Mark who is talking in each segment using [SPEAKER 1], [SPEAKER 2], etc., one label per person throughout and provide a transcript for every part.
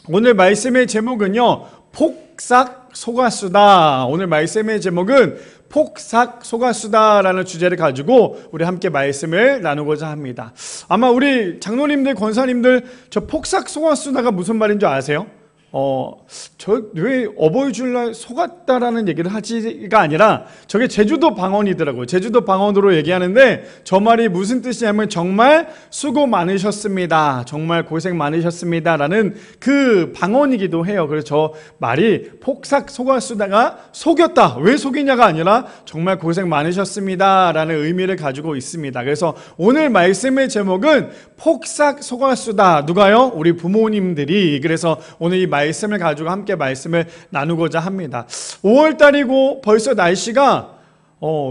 [SPEAKER 1] 오늘 말씀의 제목은요, 폭삭 소가수다. 오늘 말씀의 제목은 폭삭 소가수다라는 주제를 가지고 우리 함께 말씀을 나누고자 합니다. 아마 우리 장로님들, 권사님들 저 폭삭 소가수다가 무슨 말인 줄 아세요? 저 왜 어버이 주일날 속았다라는 얘기를 하지가 아니라 저게 제주도 방언이더라고요. 제주도 방언으로 얘기하는데 저 말이 무슨 뜻이냐면 정말 수고 많으셨습니다. 정말 고생 많으셨습니다. 라는 그 방언이기도 해요. 그래서 저 말이 폭삭 속았수다가 속였다. 왜 속이냐가 아니라 정말 고생 많으셨습니다. 라는 의미를 가지고 있습니다. 그래서 오늘 말씀의 제목은 폭삭 속았수다. 누가요? 우리 부모님들이. 그래서 오늘 이 말씀을 가지고 함께 말씀을 나누고자 합니다. 5월달이고 벌써 날씨가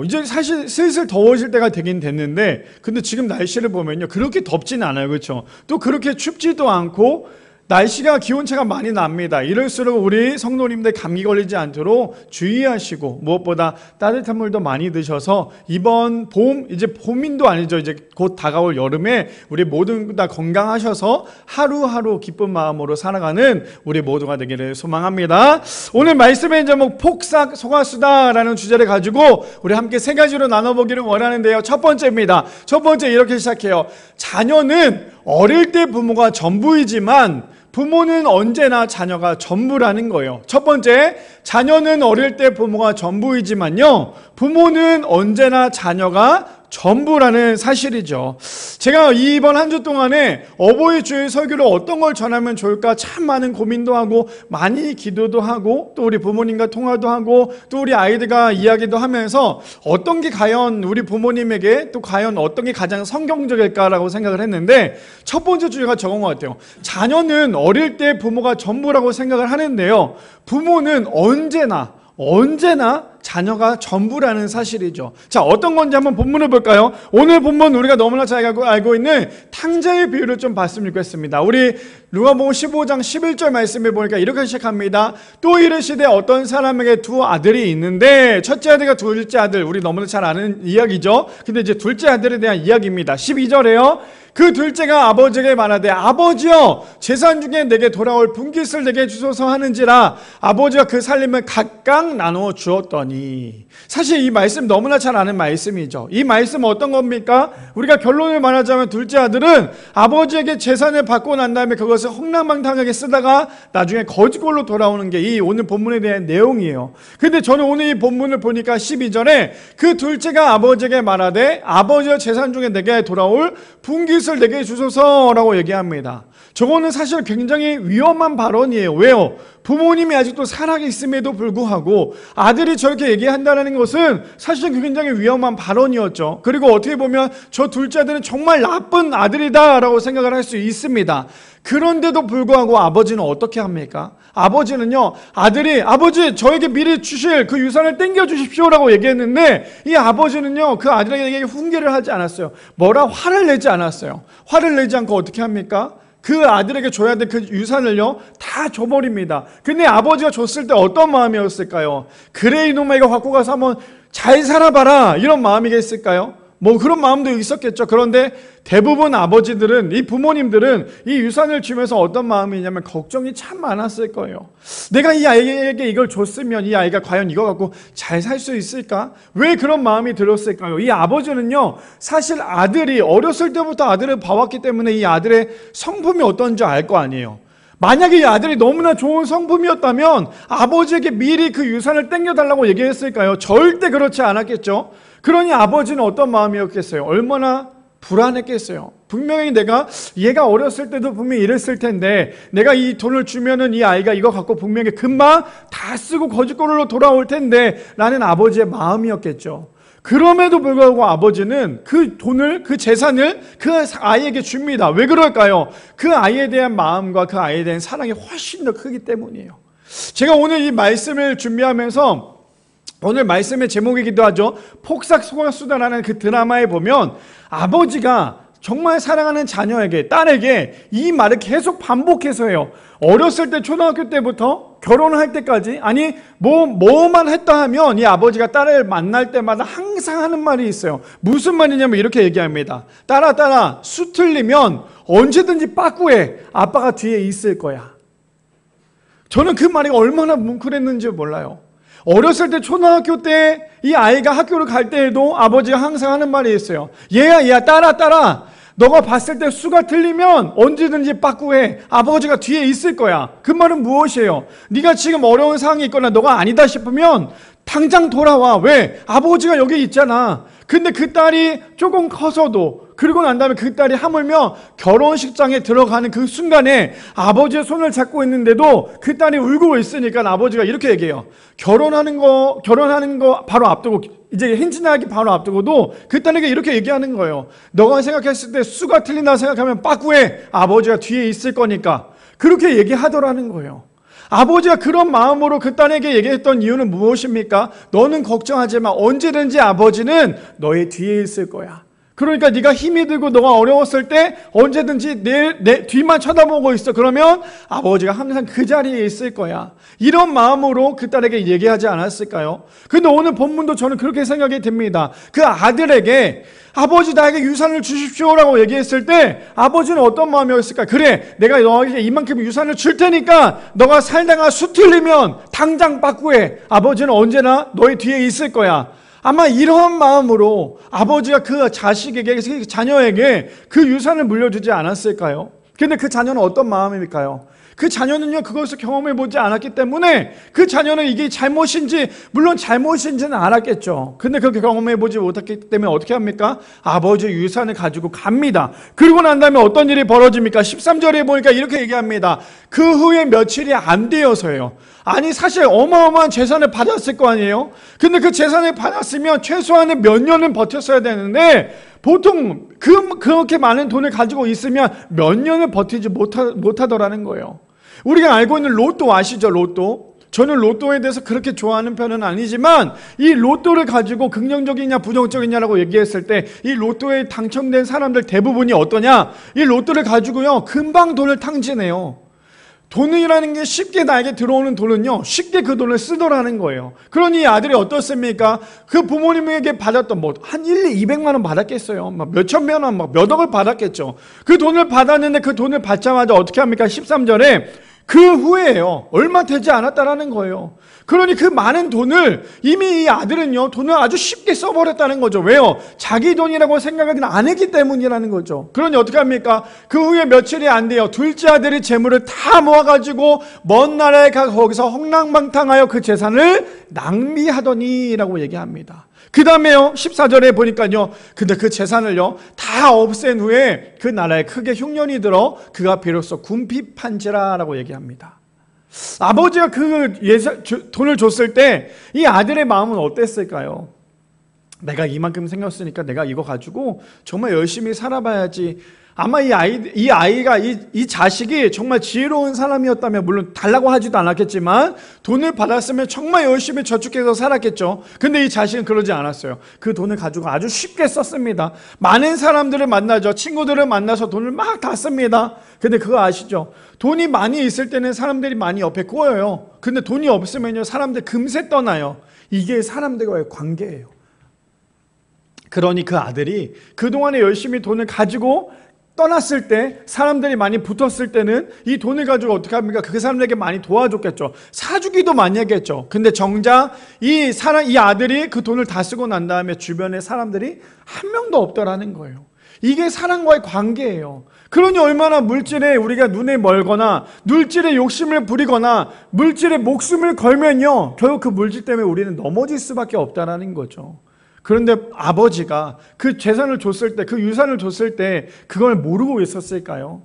[SPEAKER 1] 이제 사실 슬슬 더워질 때가 되긴 됐는데 근데 지금 날씨를 보면요 그렇게 덥지는 않아요. 그렇죠? 또 그렇게 춥지도 않고 날씨가 기온차가 많이 납니다. 이럴수록 우리 성도님들 감기 걸리지 않도록 주의하시고 무엇보다 따뜻한 물도 많이 드셔서 이번 봄, 이제 봄인도 아니죠. 이제 곧 다가올 여름에 우리 모두 다 건강하셔서 하루하루 기쁜 마음으로 살아가는 우리 모두가 되기를 소망합니다. 오늘 말씀의 제목 폭삭 소가수다라는 주제를 가지고 우리 함께 세 가지로 나눠보기를 원하는데요. 첫 번째입니다. 첫 번째 이렇게 시작해요. 자녀는 어릴 때 부모가 전부이지만 부모는 언제나 자녀가 전부라는 거예요. 첫 번째, 자녀는 어릴 때 부모가 전부이지만요, 부모는 언제나 자녀가 전부라는 사실이죠. 제가 이번 한 주 동안에 어버이 주일 설교를 어떤 걸 전하면 좋을까 참 많은 고민도 하고 많이 기도도 하고 또 우리 부모님과 통화도 하고 또 우리 아이들과 이야기도 하면서 어떤 게 과연 우리 부모님에게 또 과연 어떤 게 가장 성경적일까라고 생각을 했는데 첫 번째 주제가 저건 것 같아요. 자녀는 어릴 때 부모가 전부라고 생각을 하는데요, 부모는 언제나 자녀가 전부라는 사실이죠. 자, 어떤 건지 한번 본문을 볼까요? 오늘 본문 우리가 너무나 잘 알고 있는 탕자의 비유를 좀 봤으면 좋겠습니다. 우리 누가복음 15장 11절 말씀을 보니까 이렇게 시작합니다. 또 이르시되 어떤 사람에게 두 아들이 있는데 첫째 아들과 둘째 아들, 우리 너무나 잘 아는 이야기죠. 근데 이제 둘째 아들에 대한 이야기입니다. 12절에요. 그 둘째가 아버지에게 말하되 아버지여 재산 중에 내게 돌아올 분깃을 내게 주소서 하는지라 아버지가 그 살림을 각각 나누어 주었더니. 사실 이 말씀 너무나 잘 아는 말씀이죠. 이 말씀은 어떤 겁니까? 우리가 결론을 말하자면 둘째 아들은 아버지에게 재산을 받고 난 다음에 그것을 헛랑망탕하게 쓰다가 나중에 거지꼴로 돌아오는 게 이 오늘 본문에 대한 내용이에요. 근데 저는 오늘 이 본문을 보니까 12절에 그 둘째가 아버지에게 말하되 아버지의 재산 중에 내게 돌아올 분깃을 내게 주소서라고 얘기합니다. 저거는 사실 굉장히 위험한 발언이에요. 왜요? 부모님이 아직도 살아있음에도 불구하고 아들이 저렇게 얘기한다는 것은 사실 굉장히 위험한 발언이었죠. 그리고 어떻게 보면 저 둘째 아들은 정말 나쁜 아들이다라고 생각을 할 수 있습니다. 그런데도 불구하고 아버지는 어떻게 합니까? 아버지는요, 아들이 아버지 저에게 미리 주실 그 유산을 땡겨 주십시오라고 얘기했는데 이 아버지는요 그 아들에게 훈계를 하지 않았어요. 뭐라 화를 내지 않았어요. 화를 내지 않고 어떻게 합니까? 그 아들에게 줘야 될 그 유산을요 다 줘버립니다. 근데 아버지가 줬을 때 어떤 마음이었을까요? 그래 이놈아 이거 갖고 가서 한번 잘 살아봐라 이런 마음이겠을까요? 뭐 그런 마음도 있었겠죠. 그런데 대부분 아버지들은, 이 부모님들은 이 유산을 주면서 어떤 마음이냐면 걱정이 참 많았을 거예요. 내가 이 아이에게 이걸 줬으면 이 아이가 과연 이거 갖고 잘 살 수 있을까? 왜 그런 마음이 들었을까요? 이 아버지는요 사실 아들이 어렸을 때부터 아들을 봐왔기 때문에 이 아들의 성품이 어떤지 알 거 아니에요. 만약에 이 아들이 너무나 좋은 성품이었다면 아버지에게 미리 그 유산을 땡겨달라고 얘기했을까요? 절대 그렇지 않았겠죠. 그러니 아버지는 어떤 마음이었겠어요? 얼마나 불안했겠어요. 분명히 내가 얘가 어렸을 때도 분명히 이랬을 텐데 내가 이 돈을 주면은 이 아이가 이거 갖고 분명히 금방 다 쓰고 거짓골로 돌아올 텐데 라는 아버지의 마음이었겠죠. 그럼에도 불구하고 아버지는 그 돈을, 그 재산을 그 아이에게 줍니다. 왜 그럴까요? 그 아이에 대한 마음과 그 아이에 대한 사랑이 훨씬 더 크기 때문이에요. 제가 오늘 이 말씀을 준비하면서 오늘 말씀의 제목이기도 하죠. 폭삭 소가수다라는 그 드라마에 보면 아버지가 정말 사랑하는 자녀에게, 딸에게 이 말을 계속 반복해서 해요. 어렸을 때 초등학교 때부터 결혼할 때까지, 아니 뭐만 했다 하면 이 아버지가 딸을 만날 때마다 항상 하는 말이 있어요. 무슨 말이냐면 이렇게 얘기합니다. 딸아 수 틀리면 언제든지 빠꾸해. 아빠가 뒤에 있을 거야. 저는 그 말이 얼마나 뭉클했는지 몰라요. 어렸을 때 초등학교 때 이 아이가 학교를 갈 때에도 아버지가 항상 하는 말이 있어요. 얘야 따라. 너가 봤을 때 수가 틀리면 언제든지 빠꾸해. 아버지가 뒤에 있을 거야. 그 말은 무엇이에요? 네가 지금 어려운 상황이 있거나 너가 아니다 싶으면 당장 돌아와. 왜? 아버지가 여기 있잖아. 근데 그 딸이 조금 커서도, 그러고 난 다음에 그 딸이 하물며 결혼식장에 들어가는 그 순간에 아버지의 손을 잡고 있는데도 그 딸이 울고 있으니까 아버지가 이렇게 얘기해요. 결혼하는 거 바로 앞두고, 이제 행진하기 바로 앞두고도 그 딸에게 이렇게 얘기하는 거예요. 너가 생각했을 때 수가 틀린다 생각하면 빠꾸해. 아버지가 뒤에 있을 거니까. 그렇게 얘기하더라는 거예요. 아버지가 그런 마음으로 그 딸에게 얘기했던 이유는 무엇입니까? 너는 걱정하지 마. 언제든지 아버지는 너의 뒤에 있을 거야. 그러니까 네가 힘이 들고 너가 어려웠을 때 언제든지 내 뒤만 쳐다보고 있어. 그러면 아버지가 항상 그 자리에 있을 거야. 이런 마음으로 그 딸에게 얘기하지 않았을까요? 근데 오늘 본문도 저는 그렇게 생각이 듭니다. 그 아들에게 아버지 나에게 유산을 주십시오라고 얘기했을 때 아버지는 어떤 마음이었을까? 그래, 내가 너에게 이만큼 유산을 줄 테니까 너가 살다가 수 틀리면 당장 빠꾸해. 아버지는 언제나 너의 뒤에 있을 거야. 아마 이러한 마음으로 아버지가 그 자식에게, 그 자녀에게 그 유산을 물려주지 않았을까요? 근데 그 자녀는 어떤 마음일까요? 그 자녀는요, 그것을 경험해보지 않았기 때문에 그 자녀는 이게 잘못인지, 물론 잘못인지는 알았겠죠. 근데 그렇게 경험해보지 못했기 때문에 어떻게 합니까? 아버지의 유산을 가지고 갑니다. 그리고 난 다음에 어떤 일이 벌어집니까? 13절에 보니까 이렇게 얘기합니다. 그 후에 며칠이 안 되어서요. 아니, 사실 어마어마한 재산을 받았을 거 아니에요? 근데 그 재산을 받았으면 최소한의 몇 년은 버텼어야 되는데, 보통 그렇게 많은 돈을 가지고 있으면 몇 년을 버티지 못하더라는 거예요. 우리가 알고 있는 로또 아시죠? 로또. 저는 로또에 대해서 그렇게 좋아하는 편은 아니지만 이 로또를 가지고 긍정적이냐 부정적이냐라고 얘기했을 때 이 로또에 당첨된 사람들 대부분이 어떠냐? 이 로또를 가지고요, 금방 돈을 탕진해요. 돈이라는 게 쉽게 나에게 들어오는 돈은요, 쉽게 그 돈을 쓰더라는 거예요. 그러니 아들이 어떻습니까? 그 부모님에게 받았던 한 200만 원 받았겠어요. 몇천만 원, 몇 억을 받았겠죠. 그 돈을 받았는데 그 돈을 받자마자 어떻게 합니까? 13절에 그 후에요, 얼마 되지 않았다라는 거예요. 그러니 그 많은 돈을 이미 이 아들은요, 돈을 아주 쉽게 써버렸다는 거죠. 왜요? 자기 돈이라고 생각을 안 했기 때문이라는 거죠. 그러니 어떻게 합니까? 그 후에 며칠이 안 돼요. 둘째 아들이 재물을 다 모아가지고 먼 나라에 가서 거기서 홀랑방탕하여 그 재산을 낭비하더니 라고 얘기합니다. 그 다음에요, 14절에 보니까요, 근데 그 재산을요, 다 없앤 후에 그 나라에 크게 흉년이 들어 그가 비로소 궁핍한지라 라고 얘기합니다. 아버지가 그 돈을 줬을 때 이 아들의 마음은 어땠을까요? 내가 이만큼 생겼으니까 내가 이거 가지고 정말 열심히 살아봐야지. 아마 이 자식이 정말 지혜로운 사람이었다면, 물론 달라고 하지도 않았겠지만 돈을 받았으면 정말 열심히 저축해서 살았겠죠. 근데 이 자식은 그러지 않았어요. 그 돈을 가지고 아주 쉽게 썼습니다. 많은 사람들을 만나죠. 친구들을 만나서 돈을 막 다 씁니다. 근데 그거 아시죠? 돈이 많이 있을 때는 사람들이 많이 옆에 꼬여요. 근데 돈이 없으면요, 사람들 금세 떠나요. 이게 사람들과의 관계예요. 그러니 그 아들이 그동안에 열심히 돈을 가지고 떠났을 때, 사람들이 많이 붙었을 때는 이 돈을 가지고 어떻게 합니까? 그 사람들에게 많이 도와줬겠죠. 사주기도 많이 했겠죠. 근데 정작 이 아들이 그 돈을 다 쓰고 난 다음에 주변에 사람들이 한 명도 없더라는 거예요. 이게 사랑과의 관계예요. 그러니 얼마나 물질에 우리가 눈에 멀거나 물질에 욕심을 부리거나 물질에 목숨을 걸면요, 결국 그 물질 때문에 우리는 넘어질 수밖에 없다라는 거죠. 그런데 아버지가 그 재산을 줬을 때, 그 유산을 줬을 때 그걸 모르고 있었을까요?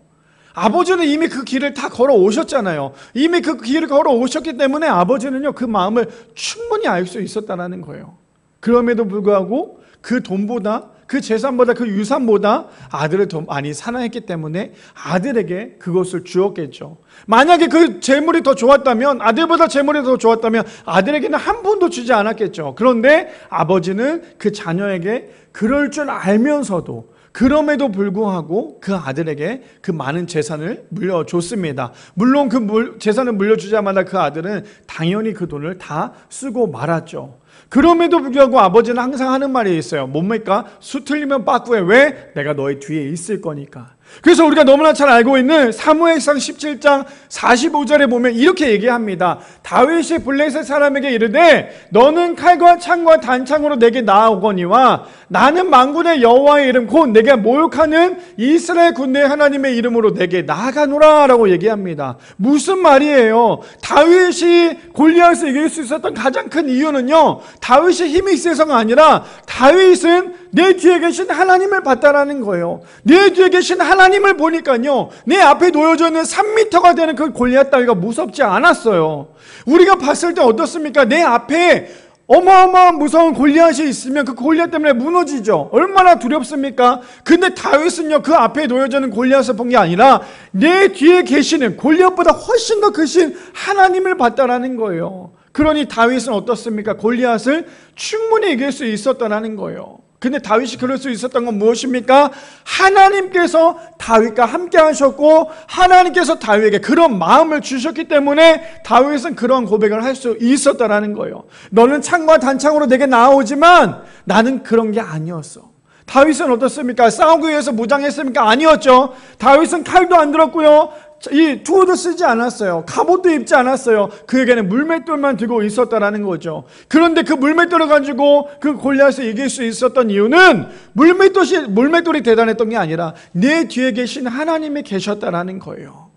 [SPEAKER 1] 아버지는 이미 그 길을 다 걸어 오셨잖아요. 이미 그 길을 걸어 오셨기 때문에 아버지는요, 그 마음을 충분히 알 수 있었다는 거예요. 그럼에도 불구하고 그 돈보다, 그 재산보다, 그 유산보다 아들을 더 많이 사랑했기 때문에 아들에게 그것을 주었겠죠. 만약에 그 재물이 더 좋았다면, 아들보다 재물이 더 좋았다면 아들에게는 한 푼도 주지 않았겠죠. 그런데 아버지는 그 자녀에게 그럴 줄 알면서도, 그럼에도 불구하고 그 아들에게 그 많은 재산을 물려줬습니다. 물론 그 재산을 물려주자마자 그 아들은 당연히 그 돈을 다 쓰고 말았죠. 그럼에도 불구하고 아버지는 항상 하는 말이 있어요. 뭡니까? 수 틀리면 빠꾸해. 왜? 내가 너의 뒤에 있을 거니까. 그래서 우리가 너무나 잘 알고 있는 사무엘상 17장 45절에 보면 이렇게 얘기합니다. 다윗이 블레셋 사람에게 이르되 너는 칼과 창과 단창으로 내게 나아오거니와 나는 만군의 여호와의 이름 곧 내가 모욕하는 이스라엘 군대의 하나님의 이름으로 내게 나아가노라 라고 얘기합니다. 무슨 말이에요? 다윗이 골리앗을 이길 수 있었던 가장 큰 이유는요, 다윗이 힘이 있어서가 아니라 다윗은 내 뒤에 계신 하나님을 봤다라는 거예요. 내 뒤에 계신 하나님을 보니까요, 내 앞에 놓여져 있는 3m가 되는 그 골리앗 따위가 무섭지 않았어요. 우리가 봤을 때 어떻습니까? 내 앞에 어마어마한 무서운 골리앗이 있으면 그 골리앗 때문에 무너지죠. 얼마나 두렵습니까? 근데 다윗은요, 그 앞에 놓여져 있는 골리앗을 본 게 아니라 내 뒤에 계시는 골리앗보다 훨씬 더 크신 하나님을 봤다라는 거예요. 그러니 다윗은 어떻습니까? 골리앗을 충분히 이길 수 있었다라는 거예요. 근데 다윗이 그럴 수 있었던 건 무엇입니까? 하나님께서 다윗과 함께 하셨고 하나님께서 다윗에게 그런 마음을 주셨기 때문에 다윗은 그런 고백을 할 수 있었다라는 거예요. 너는 창과 단창으로 내게 나아오지만 나는 그런 게 아니었어. 다윗은 어떻습니까? 싸우기 위해서 무장했습니까? 아니었죠. 다윗은 칼도 안 들었고요, 이 투어도 쓰지 않았어요. 갑옷도 입지 않았어요. 그에게는 물맷돌만 들고 있었다라는 거죠. 그런데 그 물맷돌을 가지고 그 골리앗을 이길 수 있었던 이유는 물맷돌이 대단했던 게 아니라 내 뒤에 계신 하나님이 계셨다라는 거예요.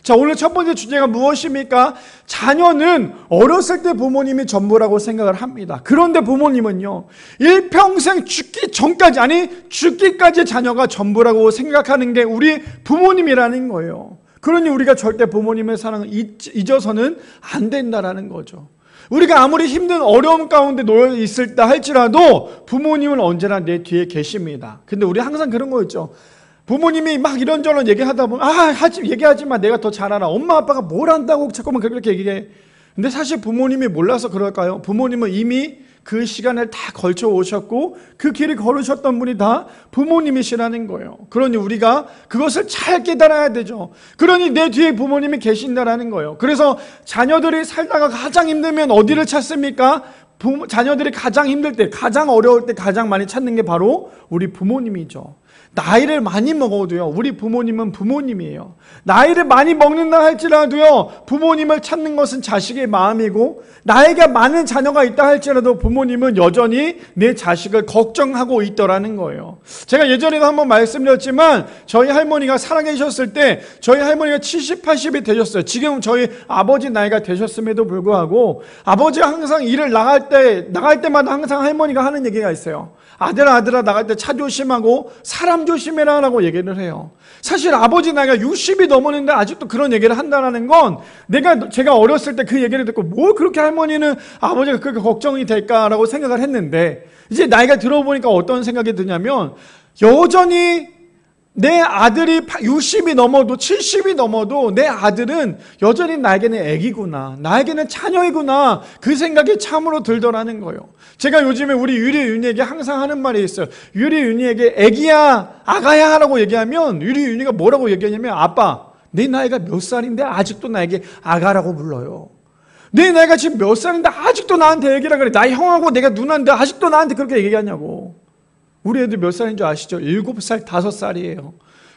[SPEAKER 1] 자, 오늘 첫 번째 주제가 무엇입니까? 자녀는 어렸을 때 부모님이 전부라고 생각을 합니다. 그런데 부모님은요, 일평생 죽기 전까지, 아니 죽기까지 자녀가 전부라고 생각하는 게 우리 부모님이라는 거예요. 그러니 우리가 절대 부모님의 사랑을 잊어서는 안 된다라는 거죠. 우리가 아무리 힘든 어려움 가운데 놓여 있을 때 할지라도 부모님은 언제나 내 뒤에 계십니다. 근데 우리 항상 그런 거 있죠. 부모님이 막 이런저런 얘기하다 보면 얘기하지 마, 내가 더 잘 알아. 엄마 아빠가 뭘 안다고 자꾸만 그렇게 얘기해. 근데 사실 부모님이 몰라서 그럴까요? 부모님은 이미 그 시간을 다 걸쳐 오셨고 그 길을 걸으셨던 분이 다 부모님이시라는 거예요. 그러니 우리가 그것을 잘 깨달아야 되죠. 그러니 내 뒤에 부모님이 계신다라는 거예요. 그래서 자녀들이 살다가 가장 힘들면 어디를 찾습니까? 자녀들이 가장 힘들 때, 가장 어려울 때 가장 많이 찾는 게 바로 우리 부모님이죠. 나이를 많이 먹어도요, 우리 부모님은 부모님이에요. 나이를 많이 먹는다 할지라도요, 부모님을 찾는 것은 자식의 마음이고, 나에게 많은 자녀가 있다 할지라도 부모님은 여전히 내 자식을 걱정하고 있더라는 거예요. 제가 예전에도 한번 말씀드렸지만 저희 할머니가 살아계셨을 때 저희 할머니가 70, 80이 되셨어요. 지금 저희 아버지 나이가 되셨음에도 불구하고 아버지가 항상 일을 나갈 때마다 항상 할머니가 하는 얘기가 있어요. 아들아 나갈 때 차 조심하고 사람 조심해라 라고 얘기를 해요. 사실 아버지 나이가 60이 넘었는데 아직도 그런 얘기를 한다는 건 제가 어렸을 때 그 얘기를 듣고 뭘 그렇게 할머니는 아버지가 그렇게 걱정이 될까라고 생각을 했는데, 이제 나이가 들어보니까 어떤 생각이 드냐면, 여전히 내 아들이 60이 넘어도 70이 넘어도 내 아들은 여전히 나에게는 애기구나, 나에게는 자녀이구나, 그 생각이 참으로 들더라는 거예요. 제가 요즘에 우리 유리윤이에게 항상 하는 말이 있어요. 유리윤이에게 애기야, 아가야 라고 얘기하면 유리윤이가 뭐라고 얘기하냐면, 아빠 내 나이가 몇 살인데 아직도 나에게 아가라고 불러요. 내 나이가 지금 몇 살인데 아직도 나한테 애기라 그래. 나 형하고 내가 누나인데 아직도 나한테 그렇게 얘기하냐고. 우리 애들 몇 살인 줄 아시죠? 7살, 5살이에요.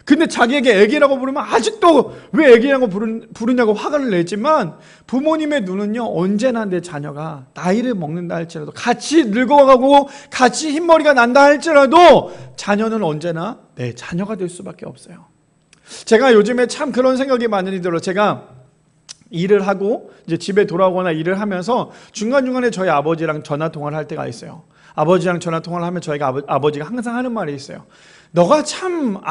[SPEAKER 1] 근데 자기에게 애기라고 부르면 아직도 왜 애기라고 부르냐고 화를 내지만, 부모님의 눈은요, 언제나 내 자녀가 나이를 먹는다 할지라도, 같이 늙어가고 같이 흰머리가 난다 할지라도 자녀는 언제나 내 자녀가 될 수밖에 없어요. 제가 요즘에 참 그런 생각이 많이 들어요. 제가 일을 하고 이제 집에 돌아오거나 일을 하면서 중간중간에 저희 아버지랑 전화 통화를 할 때가 있어요. 아버지랑 전화 통화를 하면 저희가 아버지가 항상 하는 말이 있어요. 너가 참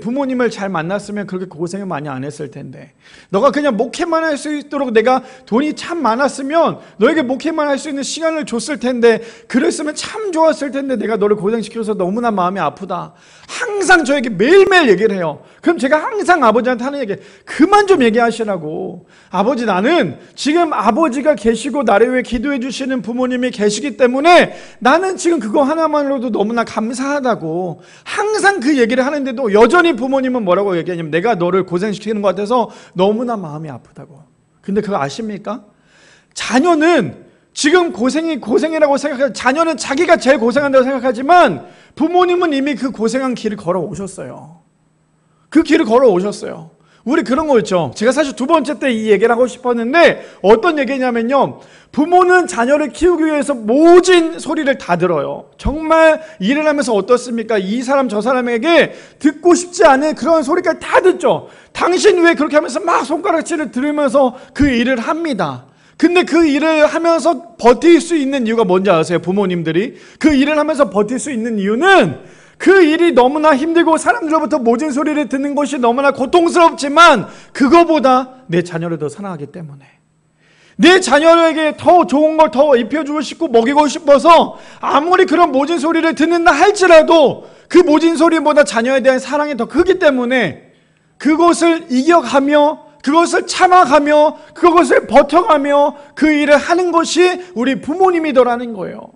[SPEAKER 1] 부모님을 잘 만났으면 그렇게 고생을 많이 안 했을 텐데, 너가 그냥 목회만 할 수 있도록 내가 돈이 참 많았으면 너에게 목회만 할 수 있는 시간을 줬을 텐데, 그랬으면 참 좋았을 텐데 내가 너를 고생시켜서 너무나 마음이 아프다. 항상 저에게 매일매일 얘기를 해요. 그럼 제가 항상 아버지한테 하는 얘기, 그만 좀 얘기하시라고. 아버지, 나는 지금 아버지가 계시고 나를 위해 기도해 주시는 부모님이 계시기 때문에 나는 지금 그거 하나만으로도 너무나 감사하다고 항상 그 얘기를 하는데도 여전히 부모님은 뭐라고 얘기하냐면, 내가 너를 고생시키는 것 같아서 너무나 마음이 아프다고. 근데 그거 아십니까? 자녀는 지금 고생이라고 생각하고 자녀는 자기가 제일 고생한다고 생각하지만 부모님은 이미 그 고생한 길을 걸어오셨어요. 그 길을 걸어오셨어요. 우리 그런 거 있죠. 제가 사실 두 번째 때 이 얘기를 하고 싶었는데 어떤 얘기냐면요. 부모는 자녀를 키우기 위해서 모진 소리를 다 들어요. 정말 일을 하면서 어떻습니까? 이 사람 저 사람에게 듣고 싶지 않은 그런 소리까지 다 듣죠. 당신 왜 그렇게 하면서 막 손가락질을 들으면서 그 일을 합니다. 근데 그 일을 하면서 버틸 수 있는 이유가 뭔지 아세요? 부모님들이 그 일을 하면서 버틸 수 있는 이유는 그 일이 너무나 힘들고 사람들로부터 모진 소리를 듣는 것이 너무나 고통스럽지만 그거보다 내 자녀를 더 사랑하기 때문에, 내 자녀에게 더 좋은 걸 더 입혀주고 싶고 먹이고 싶어서 아무리 그런 모진 소리를 듣는다 할지라도 그 모진 소리보다 자녀에 대한 사랑이 더 크기 때문에 그것을 이겨가며 그것을 참아가며 그것을 버텨가며 그 일을 하는 것이 우리 부모님이더라는 거예요.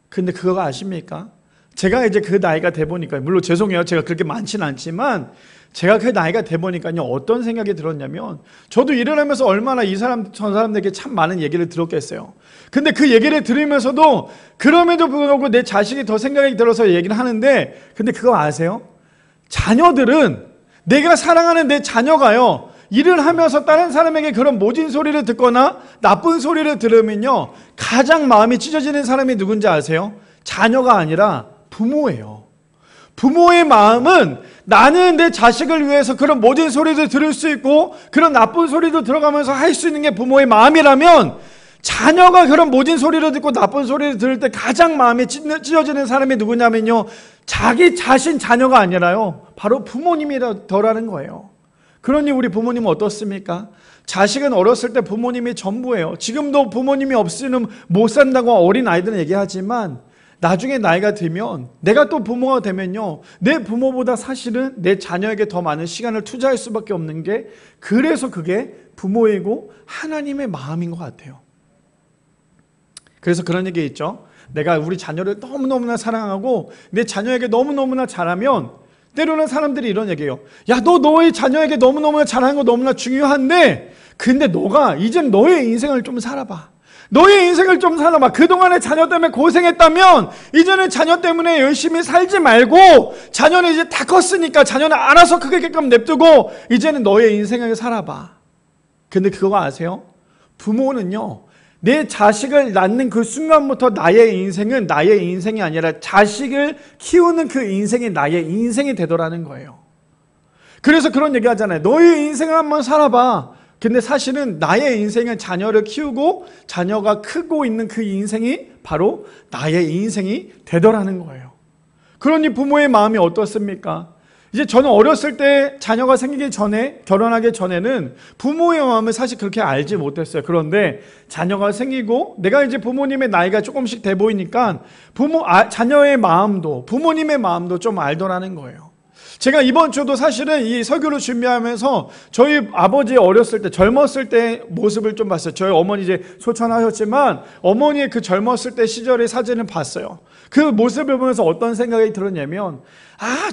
[SPEAKER 1] 근데 그거 아십니까? 제가 이제 그 나이가 돼 보니까, 물론 죄송해요. 제가 그렇게 많지는 않지만 제가 그 나이가 돼 보니까요. 어떤 생각이 들었냐면, 저도 일을 하면서 얼마나 이 사람 저 사람들에게 참 많은 얘기를 들었겠어요. 근데 그 얘기를 들으면서도 그럼에도 불구하고 내 자식이 더 생각이 들어서 얘기를 하는데, 근데 그거 아세요? 자녀들은, 내가 사랑하는 내 자녀가요, 일을 하면서 다른 사람에게 그런 모진 소리를 듣거나 나쁜 소리를 들으면요, 가장 마음이 찢어지는 사람이 누군지 아세요? 자녀가 아니라 부모예요. 부모의 마음은 나는 내 자식을 위해서 그런 모진 소리도 들을 수 있고 그런 나쁜 소리도 들어가면서 할 수 있는 게 부모의 마음이라면, 자녀가 그런 모진 소리를 듣고 나쁜 소리를 들을 때 가장 마음이 찢어지는 사람이 누구냐면요, 자기 자신 자녀가 아니라요, 바로 부모님이더라는 거예요. 그러니 우리 부모님은 어떻습니까? 자식은 어렸을 때 부모님이 전부예요. 지금도 부모님이 없으면 못 산다고 어린 아이들은 얘기하지만 나중에 나이가 들면, 내가 또 부모가 되면요, 내 부모보다 사실은 내 자녀에게 더 많은 시간을 투자할 수밖에 없는 게, 그래서 그게 부모이고 하나님의 마음인 것 같아요. 그래서 그런 얘기 있죠. 내가 우리 자녀를 너무너무나 사랑하고 내 자녀에게 너무너무나 잘하면, 때로는 사람들이 이런 얘기해요. 야, 너 너의 자녀에게 너무너무나 잘하는 거 너무나 중요한데, 근데 너가 이젠 너의 인생을 좀 살아봐. 너의 인생을 좀 살아봐. 그동안에 자녀 때문에 고생했다면 이제는 자녀 때문에 열심히 살지 말고, 자녀는 이제 다 컸으니까 자녀는 알아서 크게끔 냅두고 이제는 너의 인생을 살아봐. 근데 그거 아세요? 부모는요, 내 자식을 낳는 그 순간부터 나의 인생은 나의 인생이 아니라 자식을 키우는 그 인생이 나의 인생이 되더라는 거예요. 그래서 그런 얘기 하잖아요. 너의 인생을 한번 살아봐. 근데 사실은 나의 인생은 자녀를 키우고 자녀가 크고 있는 그 인생이 바로 나의 인생이 되더라는 거예요. 그러니 부모의 마음이 어떻습니까? 이제 저는 어렸을 때 자녀가 생기기 전에, 결혼하기 전에는 부모의 마음을 사실 그렇게 알지 못했어요. 그런데 자녀가 생기고 내가 이제 부모님의 나이가 조금씩 돼 보이니까 자녀의 마음도, 부모님의 마음도 좀 알더라는 거예요. 제가 이번 주도 사실은 이 설교를 준비하면서 저희 아버지 어렸을 때, 젊었을 때 모습을 좀 봤어요. 저희 어머니 이제 소천하셨지만 어머니의 그 젊었을 때 시절의 사진을 봤어요. 그 모습을 보면서 어떤 생각이 들었냐면,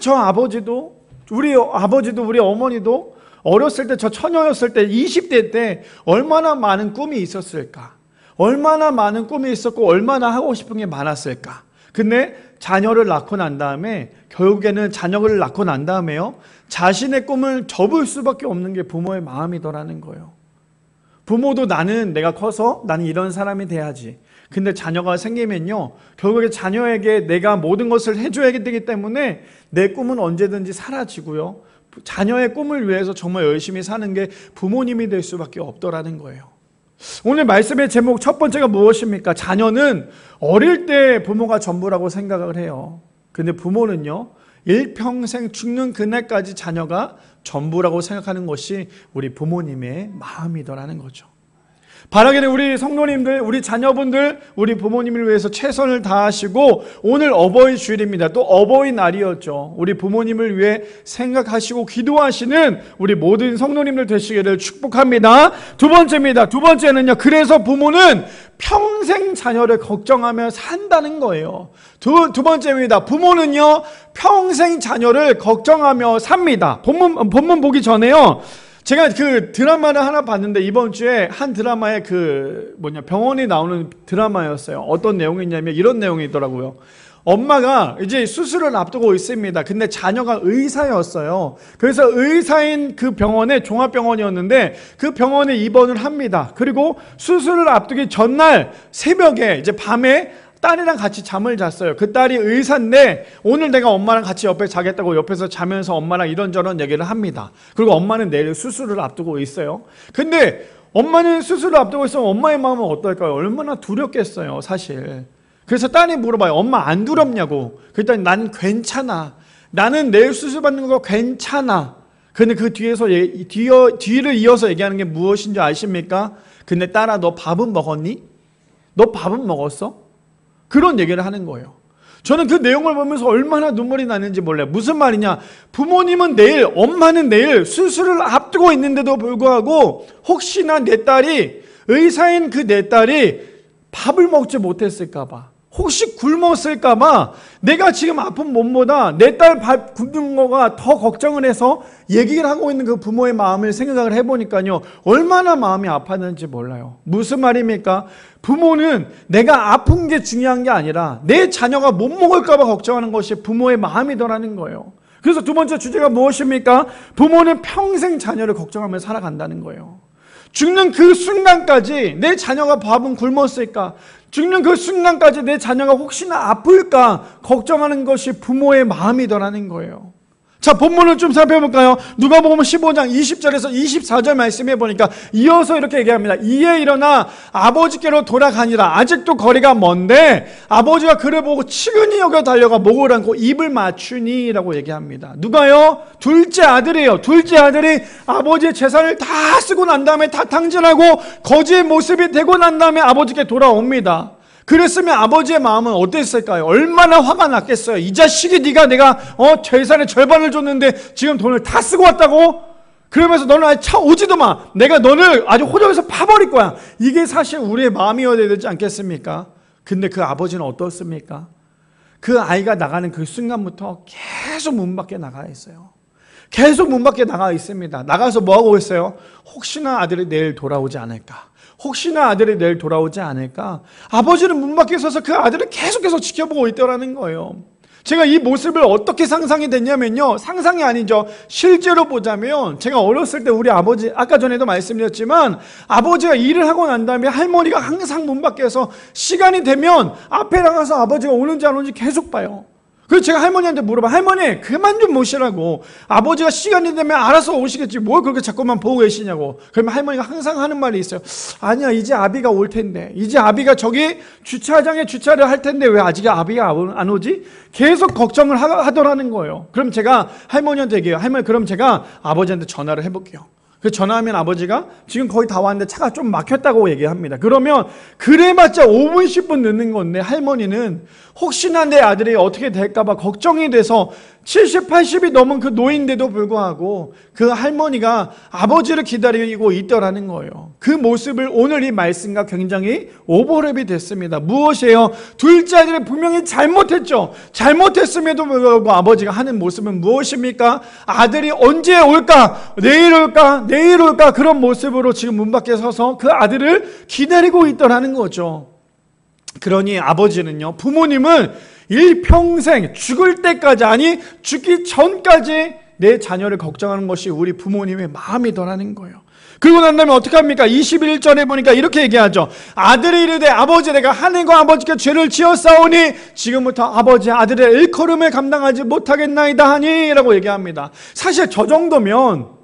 [SPEAKER 1] 저 아버지도, 우리 어머니도 어렸을 때, 저 처녀였을 때, 20대 때 얼마나 많은 꿈이 있었을까? 얼마나 많은 꿈이 있었고 얼마나 하고 싶은 게 많았을까? 근데 자녀를 낳고 난 다음에, 결국에는 자녀를 낳고 난 다음에요, 자신의 꿈을 접을 수밖에 없는 게 부모의 마음이더라는 거예요. 부모도 내가 커서 나는 이런 사람이 돼야지. 근데 자녀가 생기면요, 결국에 자녀에게 내가 모든 것을 해줘야 되기 때문에 내 꿈은 언제든지 사라지고요, 자녀의 꿈을 위해서 정말 열심히 사는 게 부모님이 될 수밖에 없더라는 거예요. 오늘 말씀의 제목 첫 번째가 무엇입니까? 자녀는 어릴 때 부모가 전부라고 생각을 해요. 근데 부모는요, 일평생 죽는 그날까지 자녀가 전부라고 생각하는 것이 우리 부모님의 마음이더라는 거죠. 바라기는 우리 성도님들, 우리 자녀분들, 우리 부모님을 위해서 최선을 다하시고, 오늘 어버이 주일입니다. 또 어버이날이었죠. 우리 부모님을 위해 생각하시고 기도하시는 우리 모든 성도님들 되시기를 축복합니다. 두 번째입니다. 두 번째는요, 그래서 부모는 평생 자녀를 걱정하며 산다는 거예요. 두 번째입니다. 부모는요, 평생 자녀를 걱정하며 삽니다. 본문 보기 전에요, 제가 그 드라마를 하나 봤는데 이번 주에 한 드라마의 병원에 나오는 드라마였어요. 어떤 내용이냐면 이런 내용이더라고요. 엄마가 이제 수술을 앞두고 있습니다. 근데 자녀가 의사였어요. 그래서 의사인 그 병원에 종합병원이었는데 그 병원에 입원을 합니다. 그리고 수술을 앞두기 전날 새벽에 이제 밤에 딸이랑 같이 잠을 잤어요. 그 딸이 의사인데 오늘 내가 엄마랑 같이 옆에 자겠다고 옆에서 자면서 엄마랑 이런저런 얘기를 합니다. 그리고 엄마는 내일 수술을 앞두고 있어요. 근데 엄마는 수술을 앞두고 있으면 엄마의 마음은 어떨까요? 얼마나 두렵겠어요, 사실. 그래서 딸이 물어봐요. 엄마 안 두렵냐고. 그랬더니 난 괜찮아. 나는 내일 수술 받는 거 괜찮아. 근데 그 뒤를 이어서 얘기하는 게 무엇인지 아십니까? 근데 딸아, 너 밥은 먹었니? 너 밥은 먹었어? 그런 얘기를 하는 거예요. 저는 그 내용을 보면서 얼마나 눈물이 나는지 몰라요. 무슨 말이냐? 부모님은 내일, 엄마는 내일 수술을 앞두고 있는데도 불구하고 혹시나 내 딸이, 의사인 그 내 딸이 밥을 먹지 못했을까 봐, 혹시 굶었을까 봐 내가 지금 아픈 몸보다 내 딸 밥 굶는 거가 더 걱정을 해서 얘기를 하고 있는 그 부모의 마음을 생각을 해보니까요, 얼마나 마음이 아팠는지 몰라요. 무슨 말입니까? 부모는 내가 아픈 게 중요한 게 아니라 내 자녀가 못 먹을까 봐 걱정하는 것이 부모의 마음이더라는 거예요. 그래서 두 번째 주제가 무엇입니까? 부모는 평생 자녀를 걱정하며 살아간다는 거예요. 죽는 그 순간까지 내 자녀가 밥은 굶었을까? 죽는 그 순간까지 내 자녀가 혹시나 아플까 걱정하는 것이 부모의 마음이더라는 거예요. 자, 본문을 좀 살펴볼까요? 누가복음 15장 20절에서 24절 말씀해 보니까 이어서 이렇게 얘기합니다. 이에 일어나 아버지께로 돌아가니라. 아직도 거리가 먼데 아버지가 그를 보고 치근히 여겨 달려가 목을 안고 입을 맞추니 라고 얘기합니다. 누가요? 둘째 아들이에요. 둘째 아들이 아버지의 재산을 다 쓰고 난 다음에 다 탕진하고 거지의 모습이 되고 난 다음에 아버지께 돌아옵니다. 그랬으면 아버지의 마음은 어땠을까요? 얼마나 화가 났겠어요. 이 자식이 내가 재산의 절반을 줬는데 지금 돈을 다 쓰고 왔다고? 그러면서 너는 아직 차 오지도 마. 내가 너를 아주 호적에서 파버릴 거야. 이게 사실 우리의 마음이어야 되지 않겠습니까? 근데 그 아버지는 어떻습니까? 그 아이가 나가는 그 순간부터 계속 문 밖에 나가 있어요. 계속 문 밖에 나가 있습니다. 나가서 뭐하고 있어요? 혹시나 아들이 내일 돌아오지 않을까? 혹시나 아들이 내일 돌아오지 않을까? 아버지는 문 밖에 서서 그 아들을 계속해서 지켜보고 있더라는 거예요. 제가 이 모습을 어떻게 상상이 됐냐면요, 상상이 아니죠. 실제로 보자면 제가 어렸을 때 우리 아버지, 아까 전에도 말씀드렸지만 아버지가 일을 하고 난 다음에 할머니가 항상 문 밖에서 시간이 되면 앞에 나가서 아버지가 오는지 안 오는지 계속 봐요. 그래서 제가 할머니한테 물어봐. 할머니 그만 좀 모시라고. 아버지가 시간이 되면 알아서 오시겠지 뭘 그렇게 자꾸만 보고 계시냐고. 그러면 할머니가 항상 하는 말이 있어요. 아니야, 이제 아비가 올 텐데, 이제 아비가 저기 주차장에 주차를 할 텐데 왜 아직 아비가 안 오지? 계속 걱정을 하더라는 거예요. 그럼 제가 할머니한테 얘기해요. 할머니, 그럼 제가 아버지한테 전화를 해볼게요. 그 전화하면 아버지가 지금 거의 다 왔는데 차가 좀 막혔다고 얘기합니다. 그러면 그래봤자 5분 10분 늦는 건데 할머니는 혹시나 내 아들이 어떻게 될까봐 걱정이 돼서 70, 80이 넘은 그 노인인데도 불구하고 그 할머니가 아버지를 기다리고 있더라는 거예요. 그 모습을 오늘 이 말씀과 굉장히 오버랩이 됐습니다. 무엇이에요? 둘째 아들이 분명히 잘못했죠. 잘못했음에도 불구하고 아버지가 하는 모습은 무엇입니까? 아들이 언제 올까? 내일 올까? 내일 올까? 그런 모습으로 지금 문 밖에 서서 그 아들을 기다리고 있더라는 거죠. 그러니 아버지는요, 부모님은 일평생 죽을 때까지, 아니 죽기 전까지 내 자녀를 걱정하는 것이 우리 부모님의 마음이더라는 거예요. 그리고 난 다음에 어떻게 합니까? 21절에 보니까 이렇게 얘기하죠. 아들이 이르되 아버지, 내가 하나님과 아버지께 죄를 지었사오니 지금부터 아버지 아들의 일컬음을 감당하지 못하겠나이다 하니 라고 얘기합니다. 사실 저 정도면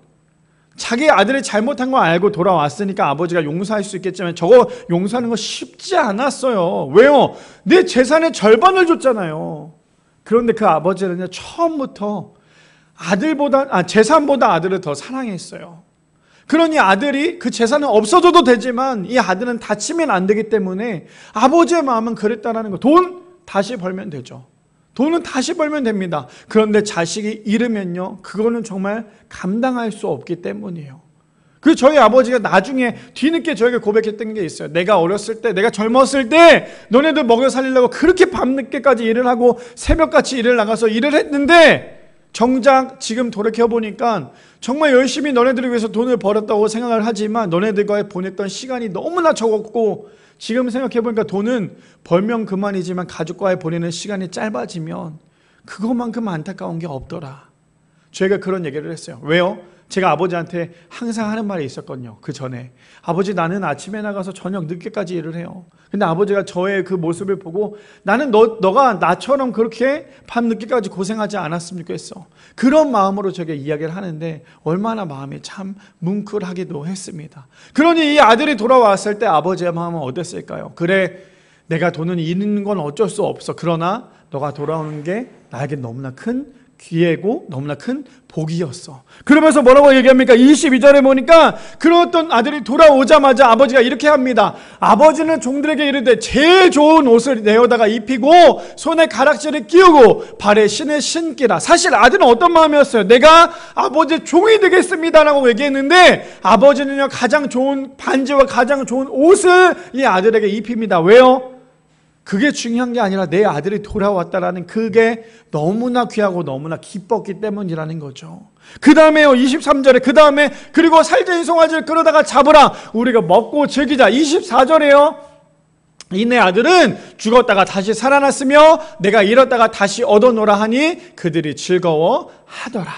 [SPEAKER 1] 자기 아들이 잘못한 거 알고 돌아왔으니까 아버지가 용서할 수 있겠지만 저거 용서하는 거 쉽지 않았어요. 왜요? 내 재산의 절반을 줬잖아요. 그런데 그 아버지는 처음부터 재산보다 아들을 더 사랑했어요. 그러니 아들이 그 재산은 없어져도 되지만 이 아들은 다치면 안 되기 때문에 아버지의 마음은 그랬다라는 거. 돈 다시 벌면 되죠. 돈은 다시 벌면 됩니다. 그런데 자식이 잃으면요, 그거는 정말 감당할 수 없기 때문이에요. 그래서 저희 아버지가 나중에 뒤늦게 저에게 고백했던 게 있어요. 내가 어렸을 때, 내가 젊었을 때 너네들 먹여 살리려고 그렇게 밤늦게까지 일을 하고 새벽같이 일을 나가서 일을 했는데 정작 지금 돌이켜보니까 정말 열심히 너네들을 위해서 돈을 벌었다고 생각을 하지만 너네들과의 보냈던 시간이 너무나 적었고, 지금 생각해보니까 돈은 벌면 그만이지만 가족과의 보내는 시간이 짧아지면 그것만큼 안타까운 게 없더라. 저희가 그런 얘기를 했어요. 왜요? 제가 아버지한테 항상 하는 말이 있었거든요. 그 전에 아버지, 나는 아침에 나가서 저녁 늦게까지 일을 해요. 근데 아버지가 저의 그 모습을 보고 나는 너가 나처럼 그렇게 밤 늦게까지 고생하지 않았으면 좋겠어, 그런 마음으로 제가 이야기를 하는데 얼마나 마음이 참 뭉클하기도 했습니다. 그러니 이 아들이 돌아왔을 때 아버지의 마음은 어땠을까요? 그래, 내가 돈은 잃는 건 어쩔 수 없어. 그러나 너가 돌아오는 게 나에게 너무나 큰 기회고 너무나 큰 복이었어. 그러면서 뭐라고 얘기합니까? 22절에 보니까 그런 아들이 돌아오자마자 아버지가 이렇게 합니다. 아버지는 종들에게 이르되 제일 좋은 옷을 내어다가 입히고 손에 가락지를 끼우고 발에 신을 신기라. 사실 아들은 어떤 마음이었어요? 내가 아버지의 종이 되겠습니다라고 얘기했는데 아버지는요, 가장 좋은 반지와 가장 좋은 옷을 이 아들에게 입힙니다. 왜요? 그게 중요한 게 아니라 내 아들이 돌아왔다라는 그게 너무나 귀하고 너무나 기뻤기 때문이라는 거죠. 그 다음에요, 23절에 그 다음에 그리고 살찐 송아지를 끌어다가 잡으라, 우리가 먹고 즐기자. 24절에요, 이내 아들은 죽었다가 다시 살아났으며 내가 잃었다가 다시 얻어노라 하니 그들이 즐거워하더라.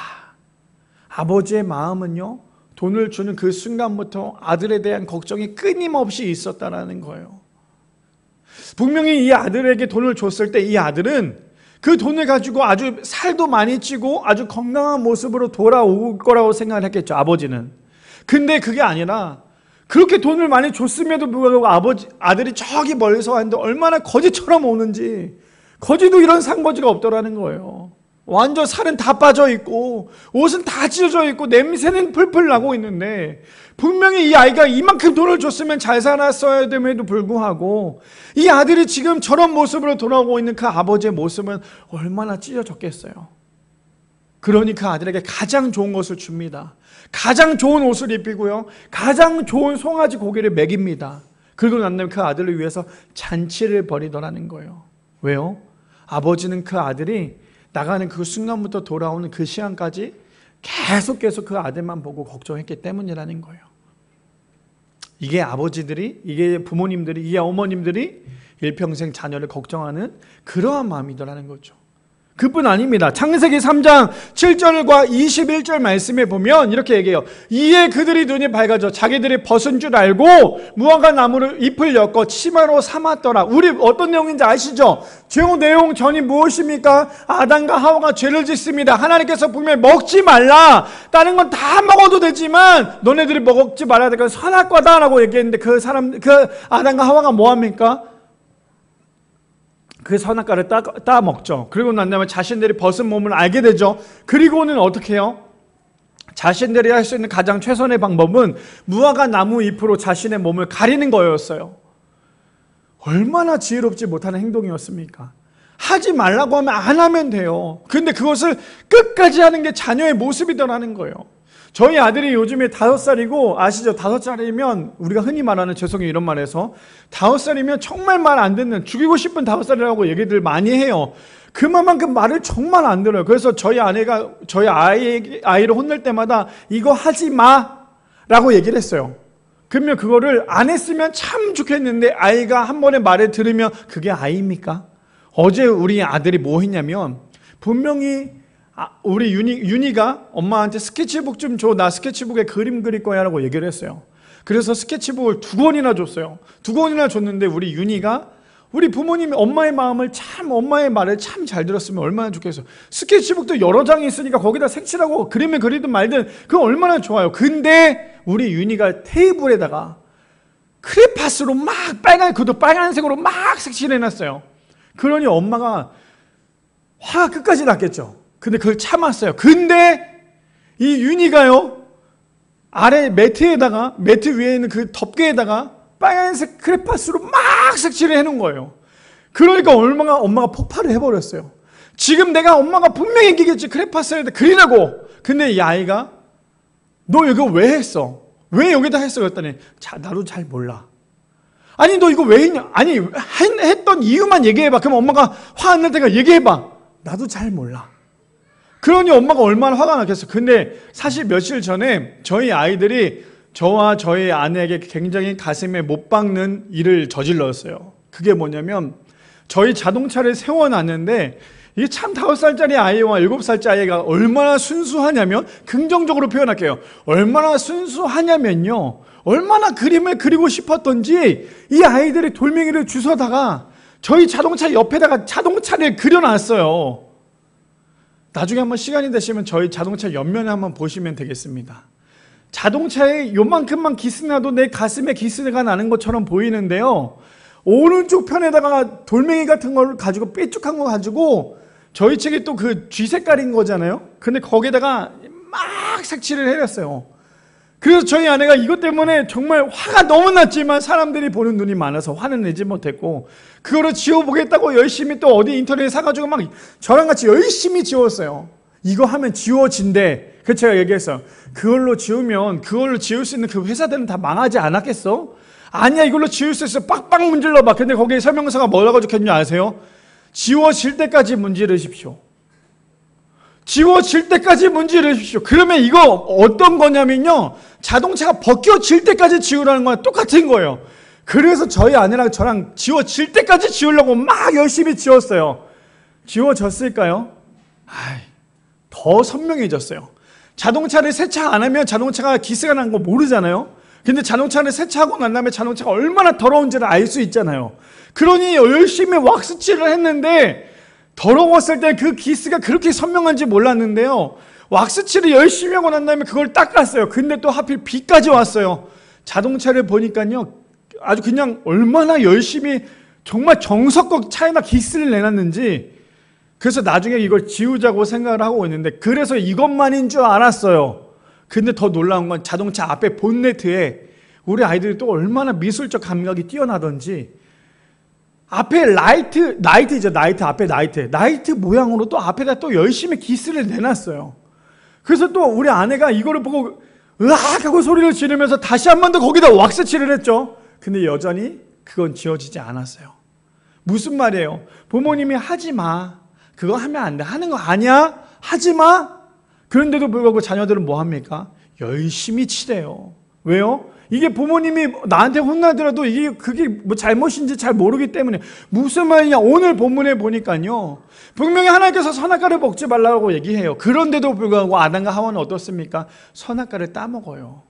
[SPEAKER 1] 아버지의 마음은요, 돈을 주는 그 순간부터 아들에 대한 걱정이 끊임없이 있었다라는 거예요. 분명히 이 아들에게 돈을 줬을 때 이 아들은 그 돈을 가지고 아주 살도 많이 찌고 아주 건강한 모습으로 돌아올 거라고 생각을 했겠죠, 아버지는. 근데 그게 아니라 그렇게 돈을 많이 줬음에도 불구하고 아들이 저기 멀리서 왔는데 얼마나 거지처럼 오는지, 거지도 이런 상거지가 없더라는 거예요. 완전 살은 다 빠져 있고 옷은 다 찢어져 있고 냄새는 풀풀 나고 있는데, 분명히 이 아이가 이만큼 돈을 줬으면 잘 살았어야 됨에도 불구하고 이 아들이 지금 저런 모습으로 돌아오고 있는 그 아버지의 모습은 얼마나 찢어졌겠어요. 그러니 그 아들에게 가장 좋은 것을 줍니다. 가장 좋은 옷을 입히고요, 가장 좋은 송아지 고기를 먹입니다. 그리고 난 다음에 그 아들을 위해서 잔치를 벌이더라는 거예요. 왜요? 아버지는 그 아들이 나가는 그 순간부터 돌아오는 그 시간까지 계속 그 아들만 보고 걱정했기 때문이라는 거예요. 이게 아버지들이, 이게 부모님들이, 이게 어머님들이 일평생 자녀를 걱정하는 그러한 마음이더라는 거죠. 그뿐 아닙니다. 창세기 3장 7절과 21절 말씀에 보면 이렇게 얘기해요. 이에 그들이 눈이 밝아져 자기들이 벗은 줄 알고 무화과 나무를 잎을 엮어 치마로 삼았더라. 우리 어떤 내용인지 아시죠? 죄의 내용 전이 무엇입니까? 아담과 하와가 죄를 짓습니다. 하나님께서 분명히 먹지 말라, 다른 건 다 먹어도 되지만 너네들이 먹지 말아야 될 건 선악과다라고 얘기했는데 그 아담과 하와가 뭐합니까? 그 선악과를 따 먹죠. 그리고 난 다음에 자신들이 벗은 몸을 알게 되죠. 그리고는 어떻게 해요? 자신들이 할 수 있는 가장 최선의 방법은 무화과 나무 잎으로 자신의 몸을 가리는 거였어요. 얼마나 지혜롭지 못하는 행동이었습니까? 하지 말라고 하면 안 하면 돼요. 근데 그것을 끝까지 하는 게 자녀의 모습이더라는 거예요. 저희 아들이 요즘에 5살이고, 아시죠? 5살이면 우리가 흔히 말하는, 죄송해요 이런 말해서, 5살이면 정말 말 안 듣는, 죽이고 싶은 5살이라고 얘기들 많이 해요. 그만큼 말을 정말 안 들어요. 그래서 저희 아내가 저희 아이를 혼낼 때마다 이거 하지 마 라고 얘기를 했어요. 그러면 그거를 안 했으면 참 좋겠는데 아이가 한 번의 말을 들으면 그게 아이입니까? 어제 우리 아들이 뭐 했냐면, 분명히 우리 윤희가 엄마한테 스케치북 좀 줘, 나 스케치북에 그림 그릴 거야 라고 얘기를 했어요. 그래서 스케치북을 2권이나 줬어요. 2권이나 줬는데 우리 윤희가 우리 부모님이 엄마의 말을 참 잘 들었으면 얼마나 좋겠어요. 스케치북도 여러 장이 있으니까 거기다 색칠하고 그림을 그리든 말든 그거 얼마나 좋아요. 근데 우리 윤희가 테이블에다가 크레파스로 막 그것도 빨간색으로 막 색칠해놨어요. 그러니 엄마가 화가 끝까지 났겠죠. 근데 그걸 참았어요. 근데 이 윤희가요, 아래 매트 위에 있는 그 덮개에다가 빨간색 크레파스로 막 색칠을 해놓은 거예요. 그러니까 엄마가 폭발을 해버렸어요. 지금 내가 엄마가 분명히 얘기했지, 크레파스에다 그리라고. 근데 이 아이가 너 이거 왜 했어? 왜 여기다 했어? 그랬더니 나도 잘 몰라. 아니 너 이거 왜 했냐? 아니 했던 이유만 얘기해봐. 그럼 엄마가 화 안 날 때가 얘기해봐. 나도 잘 몰라. 그러니 엄마가 얼마나 화가 났겠어요. 근데 사실 며칠 전에 저희 아이들이 저와 저희 아내에게 굉장히 가슴에 못 박는 일을 저질렀어요. 그게 뭐냐면 저희 자동차를 세워놨는데 이게 참 5살짜리 아이와 7살짜리 아이가 얼마나 순수하냐면, 긍정적으로 표현할게요. 얼마나 순수하냐면요, 얼마나 그림을 그리고 싶었던지 이 아이들이 돌멩이를 주워다가 저희 자동차 옆에다가 자동차를 그려놨어요. 나중에 한번 시간이 되시면 저희 자동차 옆면에 한번 보시면 되겠습니다. 자동차에 요만큼만 기스나도 내 가슴에 기스가 나는 것처럼 보이는데요, 오른쪽 편에다가 돌멩이 같은 걸 가지고 삐죽한 거 가지고, 저희 책이 또 그 쥐색깔인 거잖아요. 근데 거기다가 막 색칠을 해놨어요. 그래서 저희 아내가 이것 때문에 정말 화가 너무 났지만 사람들이 보는 눈이 많아서 화는 내지 못했고, 그거를 지워보겠다고 열심히 또 어디 인터넷에 사가지고 막 저랑 같이 열심히 지웠어요. 이거 하면 지워진대. 그래서 제가 얘기했어요. 그걸로 지울 수 있는 그 회사들은 다 망하지 않았겠어? 아니야, 이걸로 지울 수 있어. 빡빡 문질러봐. 근데 거기에 설명서가 뭐라고 적혔는지 아세요? 지워질 때까지 문지르십시오. 지워질 때까지 문지르십시오. 그러면 이거 어떤 거냐면요, 자동차가 벗겨질 때까지 지우라는 거랑 똑같은 거예요. 그래서 저희 아내랑 저랑 지워질 때까지 지우려고 막 열심히 지웠어요. 지워졌을까요? 더 선명해졌어요. 자동차를 세차 안 하면 자동차가 기스가 난 거 모르잖아요. 근데 자동차를 세차하고 난 다음에 자동차가 얼마나 더러운지를 알 수 있잖아요. 그러니 열심히 왁스칠을 했는데 더러웠을 때 그 기스가 그렇게 선명한지 몰랐는데요, 왁스칠을 열심히 하고 난 다음에 그걸 닦았어요. 근데 또 하필 비까지 왔어요. 자동차를 보니까요, 아주 그냥 얼마나 열심히 정말 정석껏 차에다 기스를 내놨는지. 그래서 나중에 이걸 지우자고 생각을 하고 있는데, 그래서 이것만인 줄 알았어요. 근데 더 놀라운 건 자동차 앞에 본네트에 우리 아이들이 또 얼마나 미술적 감각이 뛰어나던지, 앞에 나이트죠. 앞에 나이트 모양으로 또 앞에다 또 열심히 기스를 내놨어요. 그래서 또 우리 아내가 이거를 보고 으악 하고 소리를 지르면서 다시 한 번 더 거기다 왁스칠을 했죠. 근데 여전히 그건 지워지지 않았어요. 무슨 말이에요? 부모님이 하지 마, 그거 하면 안 돼, 하는 거 아니야, 하지 마. 그런데도 불구하고 자녀들은 뭐 합니까? 열심히 치래요. 왜요? 이게 부모님이 나한테 혼나더라도 그게 뭐 잘못인지 잘 모르기 때문에. 무슨 말이냐, 오늘 본문에 보니까요, 분명히 하나님께서 선악과를 먹지 말라고 얘기해요. 그런데도 불구하고 아담과 하와는 어떻습니까? 선악과를 따먹어요.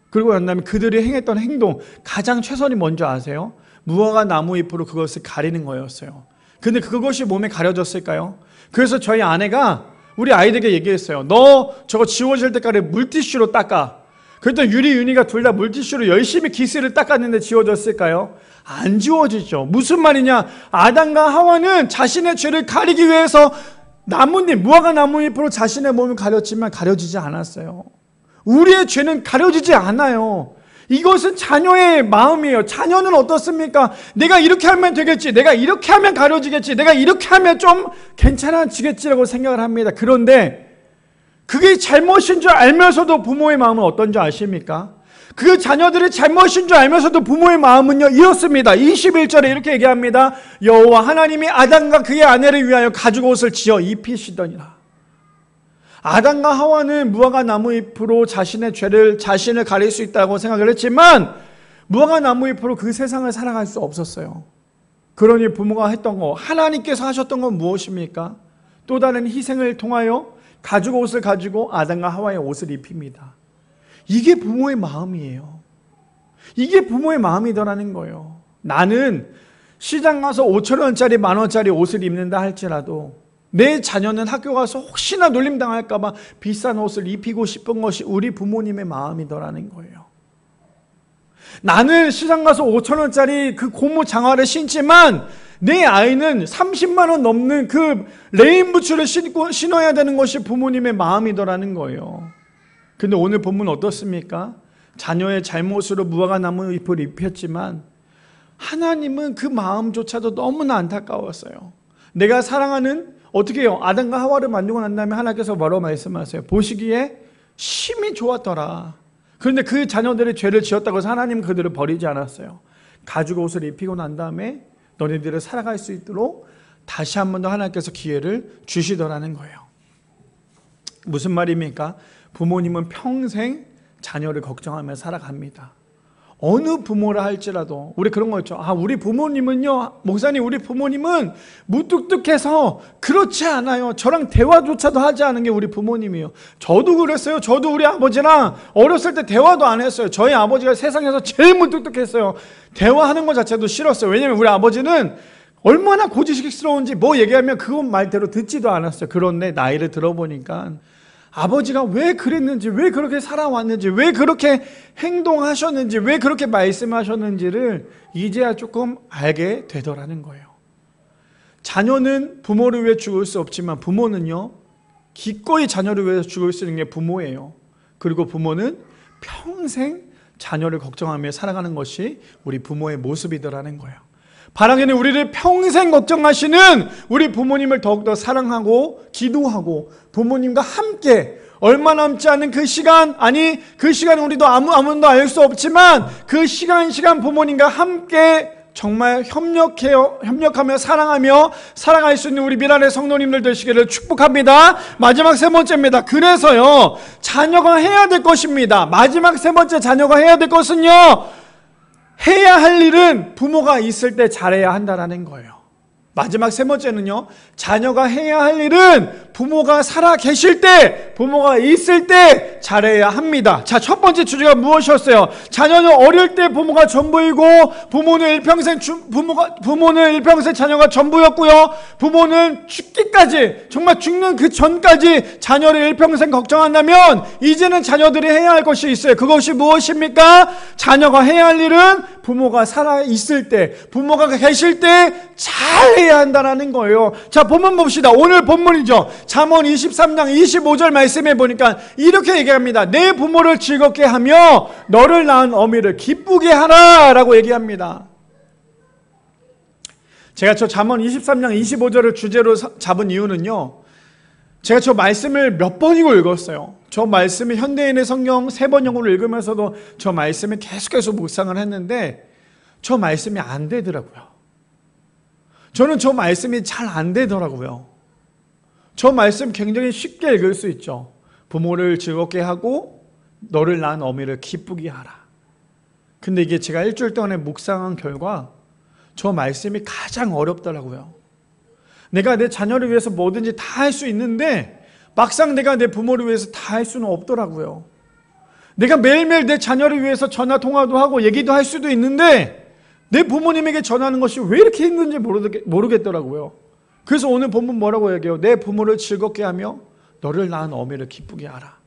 [SPEAKER 1] 그리고 난 다음에 그들이 행했던 행동, 가장 최선이 뭔지 아세요? 무화과 나무 잎으로 그것을 가리는 거였어요. 근데 그것이 몸에 가려졌을까요? 그래서 저희 아내가 우리 아이들에게 얘기했어요. 너 저거 지워질 때까지 물티슈로 닦아. 그랬더니 윤희가 둘 다 물티슈로 열심히 기스를 닦았는데 지워졌을까요? 안 지워지죠. 무슨 말이냐, 아담과 하와는 자신의 죄를 가리기 위해서 무화과 나뭇잎으로 자신의 몸을 가렸지만 가려지지 않았어요. 우리의 죄는 가려지지 않아요. 이것은 자녀의 마음이에요. 자녀는 어떻습니까? 내가 이렇게 하면 되겠지, 내가 이렇게 하면 가려지겠지, 내가 이렇게 하면 좀 괜찮아지겠지라고 생각을 합니다. 그런데 그게 잘못인 줄 알면서도 부모의 마음은 어떤지 아십니까? 그 자녀들이 잘못인 줄 알면서도 부모의 마음은요, 이렇습니다. 21절에 이렇게 얘기합니다. 여호와 하나님이 아담과 그의 아내를 위하여 가죽옷을 지어 입히시더니라. 아담과 하와는 무화과 나무잎으로 자신을 가릴 수 있다고 생각을 했지만, 무화과 나무잎으로 그 세상을 살아갈 수 없었어요. 그러니 부모가 했던 거, 하나님께서 하셨던 건 무엇입니까? 또 다른 희생을 통하여 가죽옷을 가지고 아담과 하와의 옷을 입힙니다. 이게 부모의 마음이에요. 이게 부모의 마음이더라는 거예요. 나는 시장 가서 5,000원짜리, 10,000원짜리 옷을 입는다 할지라도 내 자녀는 학교 가서 혹시나 놀림당할까 봐 비싼 옷을 입히고 싶은 것이 우리 부모님의 마음이더라는 거예요. 나는 시장 가서 5,000원짜리 그 고무 장화를 신지만 내 아이는 30만 원 넘는 그 레인부츠를 신어야 되는 것이 부모님의 마음이더라는 거예요. 근데 오늘 본문 어떻습니까? 자녀의 잘못으로 무화과 나무 잎을 입혔지만 하나님은 그 마음조차도 너무나 안타까웠어요. 내가 사랑하는, 어떻게 해요? 아담과 하와를 만들고 난 다음에 하나님께서 뭐라고 말씀하세요? 보시기에 심히 좋았더라. 그런데 그 자녀들이 죄를 지었다고 해서 하나님은 그들을 버리지 않았어요. 가죽 옷을 입히고 난 다음에 너희들을 살아갈 수 있도록 다시 한 번 더 하나님께서 기회를 주시더라는 거예요. 무슨 말입니까? 부모님은 평생 자녀를 걱정하며 살아갑니다. 어느 부모라 할지라도 우리 그런 거 있죠. 우리 부모님은요, 목사님, 우리 부모님은 무뚝뚝해서 그렇지 않아요. 저랑 대화조차도 하지 않은 게 우리 부모님이에요. 저도 그랬어요. 저도 우리 아버지랑 어렸을 때 대화도 안 했어요. 저희 아버지가 세상에서 제일 무뚝뚝했어요. 대화하는 것 자체도 싫었어요. 왜냐면 우리 아버지는 얼마나 고지식스러운지 뭐 얘기하면 그것 말대로 듣지도 않았어요. 그런데 나이를 들어보니까 아버지가 왜 그랬는지, 왜 그렇게 살아왔는지, 왜 그렇게 행동하셨는지, 왜 그렇게 말씀하셨는지를 이제야 조금 알게 되더라는 거예요. 자녀는 부모를 위해 죽을 수 없지만 부모는요, 기꺼이 자녀를 위해서 죽을 수 있는 게 부모예요. 그리고 부모는 평생 자녀를 걱정하며 살아가는 것이 우리 부모의 모습이더라는 거예요. 바라기는 우리를 평생 걱정하시는 우리 부모님을 더욱더 사랑하고 기도하고 부모님과 함께 얼마 남지 않은 그 시간, 아니 그 시간은 우리도 아무도 알 수 없지만 그 시간 부모님과 함께 정말 협력하며 사랑하며 살아갈 수 있는 우리 미란의 성도님들 되시기를 축복합니다. 마지막 세 번째입니다. 그래서요, 자녀가 해야 될 것입니다. 마지막 세 번째 자녀가 해야 될 것은요, 해야 할 일은 부모가 있을 때 잘해야 한다는 거예요. 마지막 세 번째는요, 자녀가 해야 할 일은 부모가 살아 계실 때, 부모가 있을 때 잘해야 합니다. 자, 첫 번째 주제가 무엇이었어요? 자녀는 어릴 때 부모가 전부이고, 부모는 일평생 자녀가 전부였고요. 부모는 죽기까지, 정말 죽는 그 전까지 자녀를 일평생 걱정한다면, 이제는 자녀들이 해야 할 것이 있어요. 그것이 무엇입니까? 자녀가 해야 할 일은 부모가 살아 있을 때, 부모가 계실 때 잘해야 한다는 거예요. 자, 본문 봅시다. 오늘 본문이죠. 잠언 23장 25절 말씀해 보니까 이렇게 얘기합니다. 내 부모를 즐겁게 하며 너를 낳은 어미를 기쁘게 하라 라고 얘기합니다. 제가 저 잠언 23장 25절을 주제로 잡은 이유는요, 제가 저 말씀을 몇 번이고 읽었어요. 저 말씀을 현대인의 성경 3번 영어로 읽으면서도 저 말씀을 계속해서 묵상을 했는데 저 말씀이 안 되더라고요. 저는 저 말씀이 잘 안 되더라고요. 저 말씀 굉장히 쉽게 읽을 수 있죠. 부모를 즐겁게 하고 너를 낳은 어미를 기쁘게 하라. 근데 이게 제가 일주일 동안에 묵상한 결과 저 말씀이 가장 어렵더라고요. 내가 내 자녀를 위해서 뭐든지 다 할 수 있는데 막상 내가 내 부모를 위해서 다 할 수는 없더라고요. 내가 매일매일 내 자녀를 위해서 전화 통화도 하고 얘기도 할 수도 있는데 내 부모님에게 전하는 것이 왜 이렇게 힘든지 모르겠더라고요. 그래서 오늘 본문 뭐라고 얘기해요? 내 부모를 즐겁게 하며 너를 낳은 어미를 기쁘게 하라.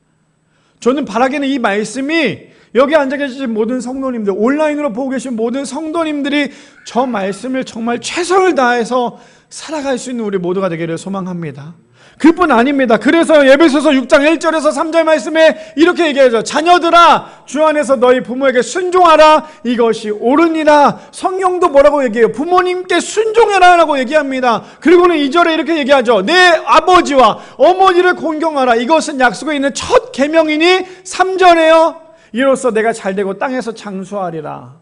[SPEAKER 1] 저는 바라기는 이 말씀이 여기 앉아 계신 모든 성도님들, 온라인으로 보고 계신 모든 성도님들이 저 말씀을 정말 최선을 다해서 살아갈 수 있는 우리 모두가 되기를 소망합니다. 그뿐 아닙니다. 그래서 에베소서 6장 1절에서 3절 말씀에 이렇게 얘기하죠. 자녀들아, 주 안에서 너희 부모에게 순종하라. 이것이 옳으니라. 성경도 뭐라고 얘기해요? 부모님께 순종해라 라고 얘기합니다. 그리고는 2절에 이렇게 얘기하죠. 내 아버지와 어머니를 공경하라. 이것은 약속에 있는 첫 계명이니 3절에요. 이로써 내가 잘되고 땅에서 장수하리라.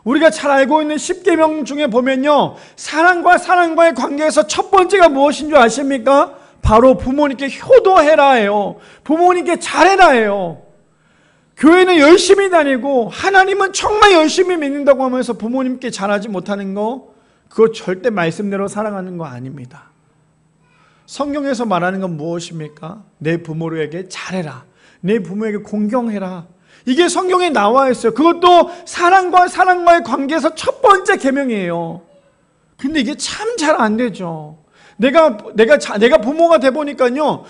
[SPEAKER 1] 우리가 잘 알고 있는 10계명 중에 보면요, 사랑과의 관계에서 첫 번째가 무엇인 줄 아십니까? 바로 부모님께 효도해라예요. 부모님께 잘해라예요. 교회는 열심히 다니고 하나님은 정말 열심히 믿는다고 하면서 부모님께 잘하지 못하는 거, 그거 절대 말씀대로 살아가는 거 아닙니다. 성경에서 말하는 건 무엇입니까? 내 부모에게 잘해라. 내 부모에게 공경해라. 이게 성경에 나와 있어요. 그것도 사랑과의 관계에서 첫 번째 계명이에요. 근데 이게 참 잘 안 되죠. 내가 부모가 돼 보니까요,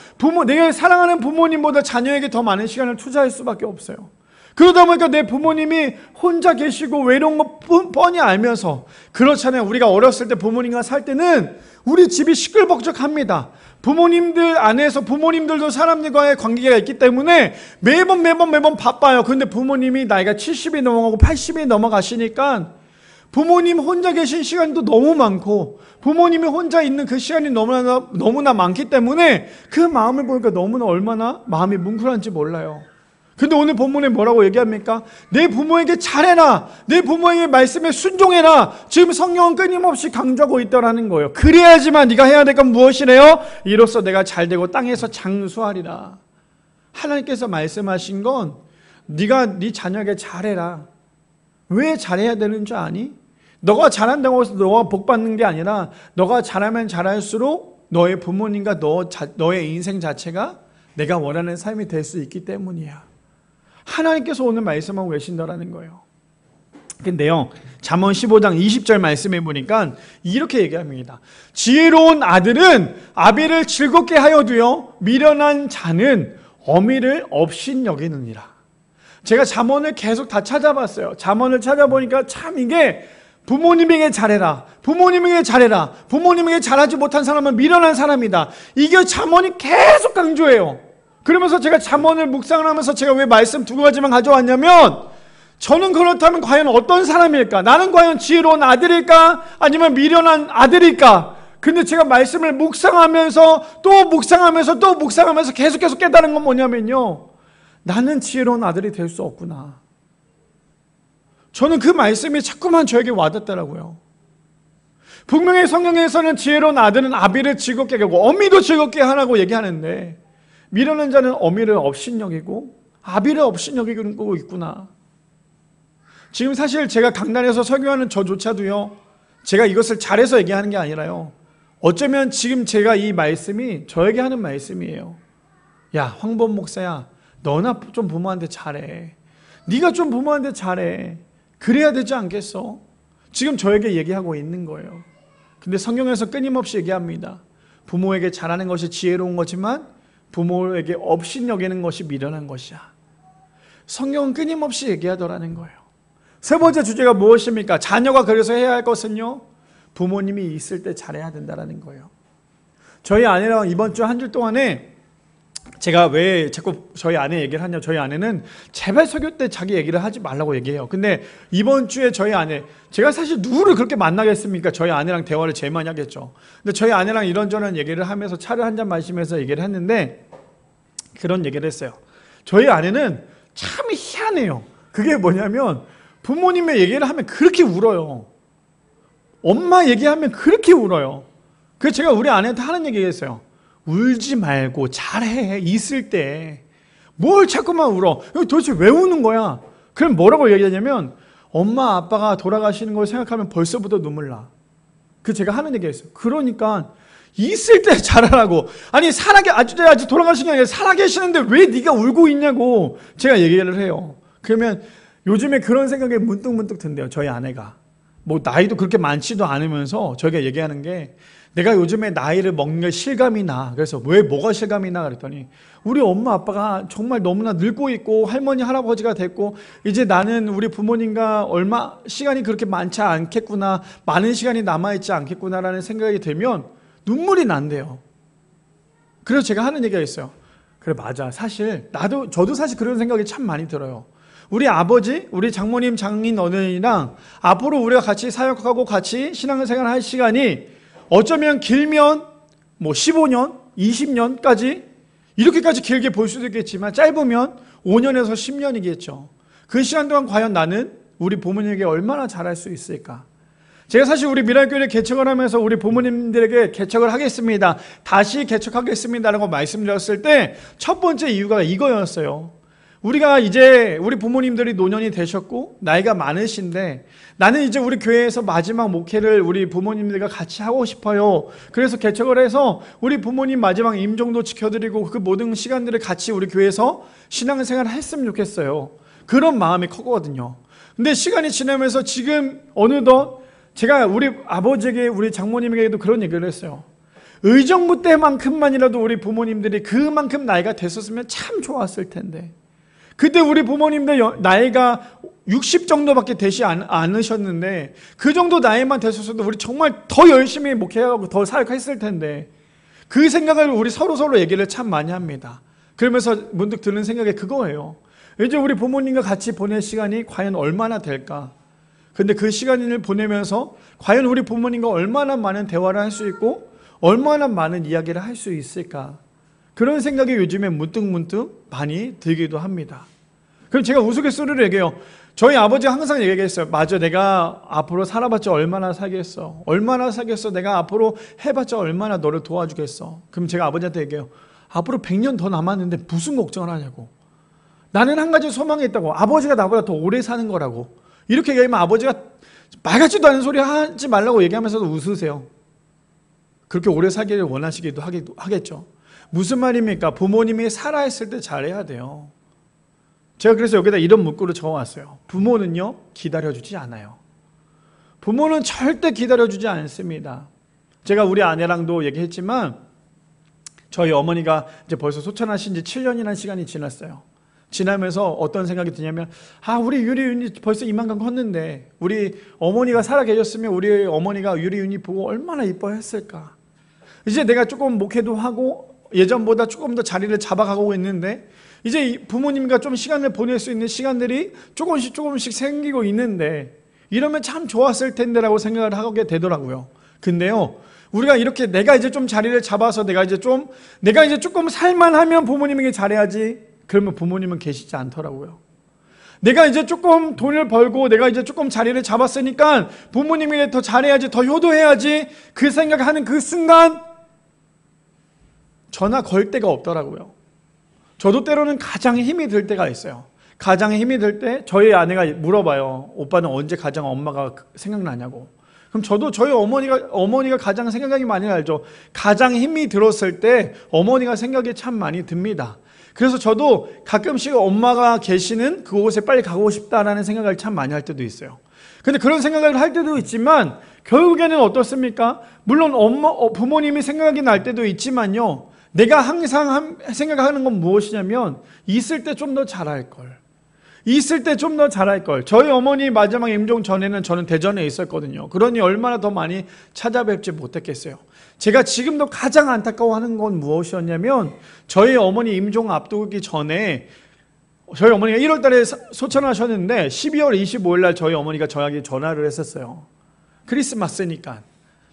[SPEAKER 1] 내가 사랑하는 부모님보다 자녀에게 더 많은 시간을 투자할 수밖에 없어요. 그러다 보니까 내 부모님이 혼자 계시고 외로운 거 뻔히 알면서, 그렇잖아요. 우리가 어렸을 때 부모님과 살 때는 우리 집이 시끌벅적합니다. 부모님들 안에서 부모님들도 사람들과의 관계가 있기 때문에 매번 바빠요. 그런데 부모님이 나이가 70이 넘어가고 80이 넘어가시니까 부모님 혼자 계신 시간도 너무 많고 부모님이 혼자 있는 그 시간이 너무나 많기 때문에 그 마음을 보니까 너무나 얼마나 마음이 뭉클한지 몰라요. 근데 오늘 본문에 뭐라고 얘기합니까? 내 부모에게 잘해라. 내 부모의 말씀에 순종해라. 지금 성경은 끊임없이 강조하고 있다라는 거예요. 그래야지만 네가 해야 될 건 무엇이래요? 이로써 내가 잘되고 땅에서 장수하리라. 하나님께서 말씀하신 건 네가 네 자녀에게 잘해라. 왜 잘해야 되는 줄 아니? 너가 잘한다고 해서 너가 복 받는 게 아니라 너가 잘하면 잘할수록 너의 부모님과 너의 인생 자체가 내가 원하는 삶이 될 수 있기 때문이야. 하나님께서 오늘 말씀하고 계신다라는 거예요. 근데요, 잠언 15장 20절 말씀해 보니까 이렇게 얘기합니다. 지혜로운 아들은 아비를 즐겁게 하여 두어 미련한 자는 어미를 업신여기느니라. 제가 잠언을 계속 다 찾아봤어요. 잠언을 찾아보니까 참 이게 부모님에게 잘해라, 부모님에게 잘해라, 부모님에게 잘하지 못한 사람은 미련한 사람이다. 이게 잠언이 계속 강조해요. 그러면서 제가 잠언을 묵상을 하면서 제가 왜 말씀 두 가지만 가져왔냐면, 저는 그렇다면 과연 어떤 사람일까? 나는 과연 지혜로운 아들일까? 아니면 미련한 아들일까? 근데 제가 말씀을 묵상하면서 또 묵상하면서 또 묵상하면서 계속 깨달은 건 뭐냐면요, 나는 지혜로운 아들이 될 수 없구나. 저는 그 말씀이 자꾸만 저에게 와닿더라고요. 분명히 성경에서는 지혜로운 아들은 아비를 즐겁게 하고 어미도 즐겁게 하라고 얘기하는데, 미련한 자는 어미를 업신여기고 아비를 업신여기고 있구나. 지금 사실 제가 강단에서 설교하는 저조차도요, 제가 이것을 잘해서 얘기하는 게 아니라요, 어쩌면 지금 제가 이 말씀이 저에게 하는 말씀이에요. 야, 황범 목사야, 너나 좀 부모한테 잘해. 네가 좀 부모한테 잘해. 그래야 되지 않겠어? 지금 저에게 얘기하고 있는 거예요. 근데 성경에서 끊임없이 얘기합니다. 부모에게 잘하는 것이 지혜로운 거지만 부모에게 업신여기는 것이 미련한 것이야. 성경은 끊임없이 얘기하더라는 거예요. 세 번째 주제가 무엇입니까? 자녀가 그래서 해야 할 것은요, 부모님이 있을 때 잘해야 된다는 거예요. 저희 아내랑 이번 주 한 주 동안에 제가 왜 자꾸 저희 아내 얘기를 하냐, 저희 아내는 제발 설교 때 자기 얘기를 하지 말라고 얘기해요. 근데 이번 주에 저희 아내, 제가 사실 누구를 그렇게 만나겠습니까? 저희 아내랑 대화를 제일 많이 하겠죠. 근데 저희 아내랑 이런저런 얘기를 하면서 차를 한 잔 마시면서 얘기를 했는데 그런 얘기를 했어요. 저희 아내는 참 희한해요. 그게 뭐냐면 부모님의 얘기를 하면 그렇게 울어요. 엄마 얘기하면 그렇게 울어요. 그래서 제가 우리 아내한테 하는 얘기했어요. 울지 말고 잘해. 있을 때 뭘 자꾸만 울어. 도대체 왜 우는 거야? 그럼 뭐라고 얘기하냐면, 엄마 아빠가 돌아가시는 걸 생각하면 벌써부터 눈물 나. 그 제가 하는 얘기였어요. 그러니까 있을 때 잘하라고. 아니 아직 돌아가신 게 아니라 살아계시는데 왜 네가 울고 있냐고 제가 얘기를 해요. 그러면 요즘에 그런 생각이 문득 든대요. 저희 아내가 뭐 나이도 그렇게 많지도 않으면서 저희가 얘기하는 게, 내가 요즘에 나이를 먹는 게 실감이 나. 그래서 왜 뭐가 실감이 나? 그랬더니 우리 엄마 아빠가 정말 너무나 늙고 있고 할머니 할아버지가 됐고 이제 나는 우리 부모님과 얼마 시간이 그렇게 많지 않겠구나, 많은 시간이 남아있지 않겠구나라는 생각이 들면 눈물이 난대요. 그래서 제가 하는 얘기가 있어요. 그래, 맞아. 사실 저도 사실 그런 생각이 참 많이 들어요. 우리 아버지, 우리 장모님, 장인 어른이랑 앞으로 우리가 같이 사역하고 같이 신앙생활 할 시간이 어쩌면 길면 뭐 15년, 20년까지 이렇게까지 길게 볼 수도 있겠지만 짧으면 5년에서 10년이겠죠. 그 시간 동안 과연 나는 우리 부모님에게 얼마나 잘할 수 있을까? 제가 사실 우리 미랄교회를 개척을 하면서 우리 부모님들에게 개척을 하겠습니다, 다시 개척하겠습니다라고 말씀드렸을 때 첫 번째 이유가 이거였어요. 우리가 이제 우리 부모님들이 노년이 되셨고 나이가 많으신데 나는 이제 우리 교회에서 마지막 목회를 우리 부모님들과 같이 하고 싶어요. 그래서 개척을 해서 우리 부모님 마지막 임종도 지켜드리고 그 모든 시간들을 같이 우리 교회에서 신앙생활을 했으면 좋겠어요. 그런 마음이 컸거든요. 근데 시간이 지나면서 지금 어느덧 제가 우리 아버지에게, 우리 장모님에게도 그런 얘기를 했어요. 의정부 때만큼만이라도 우리 부모님들이 그만큼 나이가 됐었으면 참 좋았을 텐데, 그때 우리 부모님들 나이가 60 정도밖에 되지 않으셨는데 그 정도 나이만 됐었어도 우리 정말 더 열심히 목회하고 더 사역했을 텐데, 그 생각을 우리 서로 얘기를 참 많이 합니다. 그러면서 문득 드는 생각이 그거예요. 이제 우리 부모님과 같이 보낼 시간이 과연 얼마나 될까? 근데 그 시간을 보내면서 과연 우리 부모님과 얼마나 많은 대화를 할 수 있고 얼마나 많은 이야기를 할 수 있을까? 그런 생각이 요즘에 문득 많이 들기도 합니다. 그럼 제가 우스갯소리를 얘기해요. 저희 아버지가 항상 얘기했어요. 맞아, 내가 앞으로 살아봤자 얼마나 살겠어. 얼마나 살겠어. 내가 앞으로 해봤자 얼마나 너를 도와주겠어. 그럼 제가 아버지한테 얘기해요. 앞으로 100년 더 남았는데 무슨 걱정을 하냐고. 나는 한 가지 소망이 있다고. 아버지가 나보다 더 오래 사는 거라고. 이렇게 얘기하면 아버지가 말 같지도 않은 소리 하지 말라고 얘기하면서도 웃으세요. 그렇게 오래 살기를 원하시기도 하겠죠. 무슨 말입니까? 부모님이 살아있을 때 잘해야 돼요. 제가 그래서 여기다 이런 문구를 적어왔어요. 부모는요, 기다려주지 않아요. 부모는 절대 기다려주지 않습니다. 제가 우리 아내랑도 얘기했지만 저희 어머니가 이제 벌써 소천하신 지 7년이라는 시간이 지났어요. 지나면서 어떤 생각이 드냐면 우리 유리윤이 벌써 이만큼 컸는데 우리 어머니가 살아계셨으면 우리 어머니가 유리윤이 보고 얼마나 이뻐했을까. 이제 내가 조금 목회도 하고 예전보다 조금 더 자리를 잡아가고 있는데 이제 부모님과 좀 시간을 보낼 수 있는 시간들이 조금씩 생기고 있는데 이러면 참 좋았을 텐데 라고 생각을 하게 되더라고요. 근데요, 우리가 이렇게 내가 이제 좀 자리를 잡아서 내가 이제 조금 살만하면 부모님에게 잘해야지. 그러면 부모님은 계시지 않더라고요. 내가 이제 조금 돈을 벌고 내가 이제 조금 자리를 잡았으니까 부모님에게 더 잘해야지, 더 효도해야지, 그 생각하는 그 순간 전화 걸 데가 없더라고요. 저도 때로는 가장 힘이 들 때가 있어요. 가장 힘이 들 때 저희 아내가 물어봐요. 오빠는 언제 가장 엄마가 생각나냐고. 그럼 저도 저희 어머니가 가장 생각이 많이 나죠. 가장 힘이 들었을 때 어머니가 생각이 참 많이 듭니다. 그래서 저도 가끔씩 엄마가 계시는 그곳에 빨리 가고 싶다라는 생각을 참 많이 할 때도 있어요. 근데 그런 생각을 할 때도 있지만 결국에는 어떻습니까? 물론 부모님이 생각이 날 때도 있지만요, 내가 항상 생각하는 건 무엇이냐면 있을 때 좀 더 잘할 걸. 있을 때 좀 더 잘할 걸. 저희 어머니 마지막 임종 전에는 저는 대전에 있었거든요. 그러니 얼마나 더 많이 찾아뵙지 못했겠어요. 제가 지금도 가장 안타까워하는 건 무엇이었냐면 저희 어머니 임종 앞두기 전에 저희 어머니가 1월 달에 소천하셨는데 12월 25일 날 저희 어머니가 저에게 전화를 했었어요. 크리스마스니까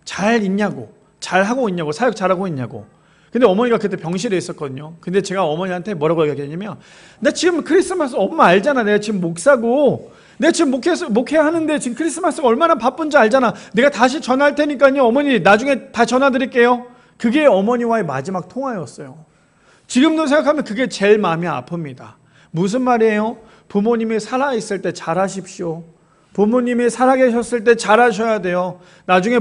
[SPEAKER 1] 잘 있냐고, 잘 하고 있냐고, 사역 잘하고 있냐고. 근데 어머니가 그때 병실에 있었거든요. 근데 제가 어머니한테 뭐라고 얘기했냐면 나 지금 크리스마스 엄마 알잖아. 내가 지금 목사고 내가 지금 목회하는데 지금 크리스마스가 얼마나 바쁜지 알잖아. 내가 다시 전화할 테니까요. 어머니 나중에 다 전화 드릴게요. 그게 어머니와의 마지막 통화였어요. 지금도 생각하면 그게 제일 마음이 아픕니다. 무슨 말이에요? 부모님이 살아있을 때 잘하십시오. 부모님이 살아계셨을 때 잘하셔야 돼요. 나중에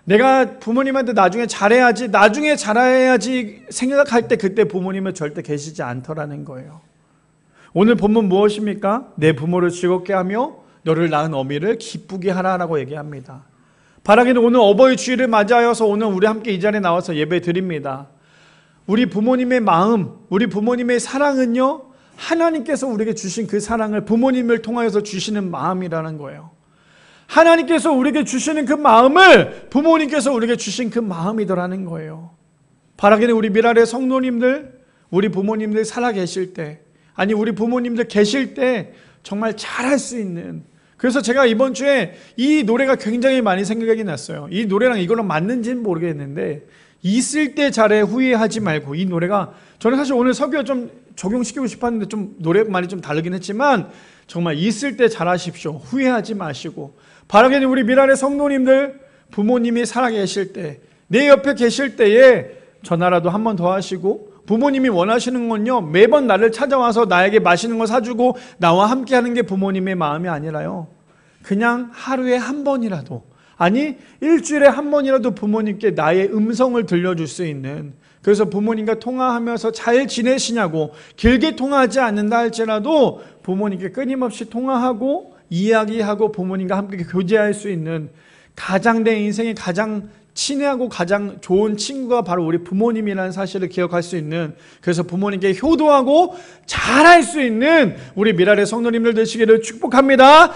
[SPEAKER 1] 내가 부모님한테 나중에 잘해야지 생각할 때 그때 부모님은 절대 계시지 않더라는 거예요. 오늘 본문 무엇입니까? 내 부모를 즐겁게 하며 너를 낳은 어미를 기쁘게 하라라고 얘기합니다. 바라기는 오늘 어버이 주일을 맞이하여서 오늘 우리 함께 이 자리에 나와서 예배 드립니다. 우리 부모님의 마음, 우리 부모님의 사랑은요, 하나님께서 우리에게 주신 그 사랑을 부모님을 통하여서 주시는 마음이라는 거예요. 하나님께서 우리에게 주시는 그 마음을 부모님께서 우리에게 주신 그 마음이더라는 거예요. 바라기는 우리 미랄의 성도님들, 우리 부모님들 살아계실 때, 아니 우리 부모님들 계실 때 정말 잘할 수 있는, 그래서 제가 이번 주에 이 노래가 굉장히 많이 생각이 났어요. 이 노래랑 이거랑 맞는지는 모르겠는데 있을 때 잘해 후회하지 말고, 이 노래가 저는 사실 오늘 설교 좀 적용시키고 싶었는데 좀 노래만이 좀 다르긴 했지만 정말 있을 때 잘하십시오. 후회하지 마시고, 바라기는 우리 미랄의 성도님들, 부모님이 살아계실 때, 내 옆에 계실 때에 전화라도 한 번 더 하시고, 부모님이 원하시는 건요, 매번 나를 찾아와서 나에게 맛있는 거 사주고 나와 함께 하는 게 부모님의 마음이 아니라요, 그냥 하루에 한 번이라도, 아니 일주일에 한 번이라도 부모님께 나의 음성을 들려줄 수 있는, 그래서 부모님과 통화하면서 잘 지내시냐고, 길게 통화하지 않는다 할지라도 부모님께 끊임없이 통화하고 이야기하고 부모님과 함께 교제할 수 있는, 가장 내 인생에 가장 친애하고 가장 좋은 친구가 바로 우리 부모님이라는 사실을 기억할 수 있는, 그래서 부모님께 효도하고 잘할 수 있는 우리 미랄의 성도님들 되시기를 축복합니다.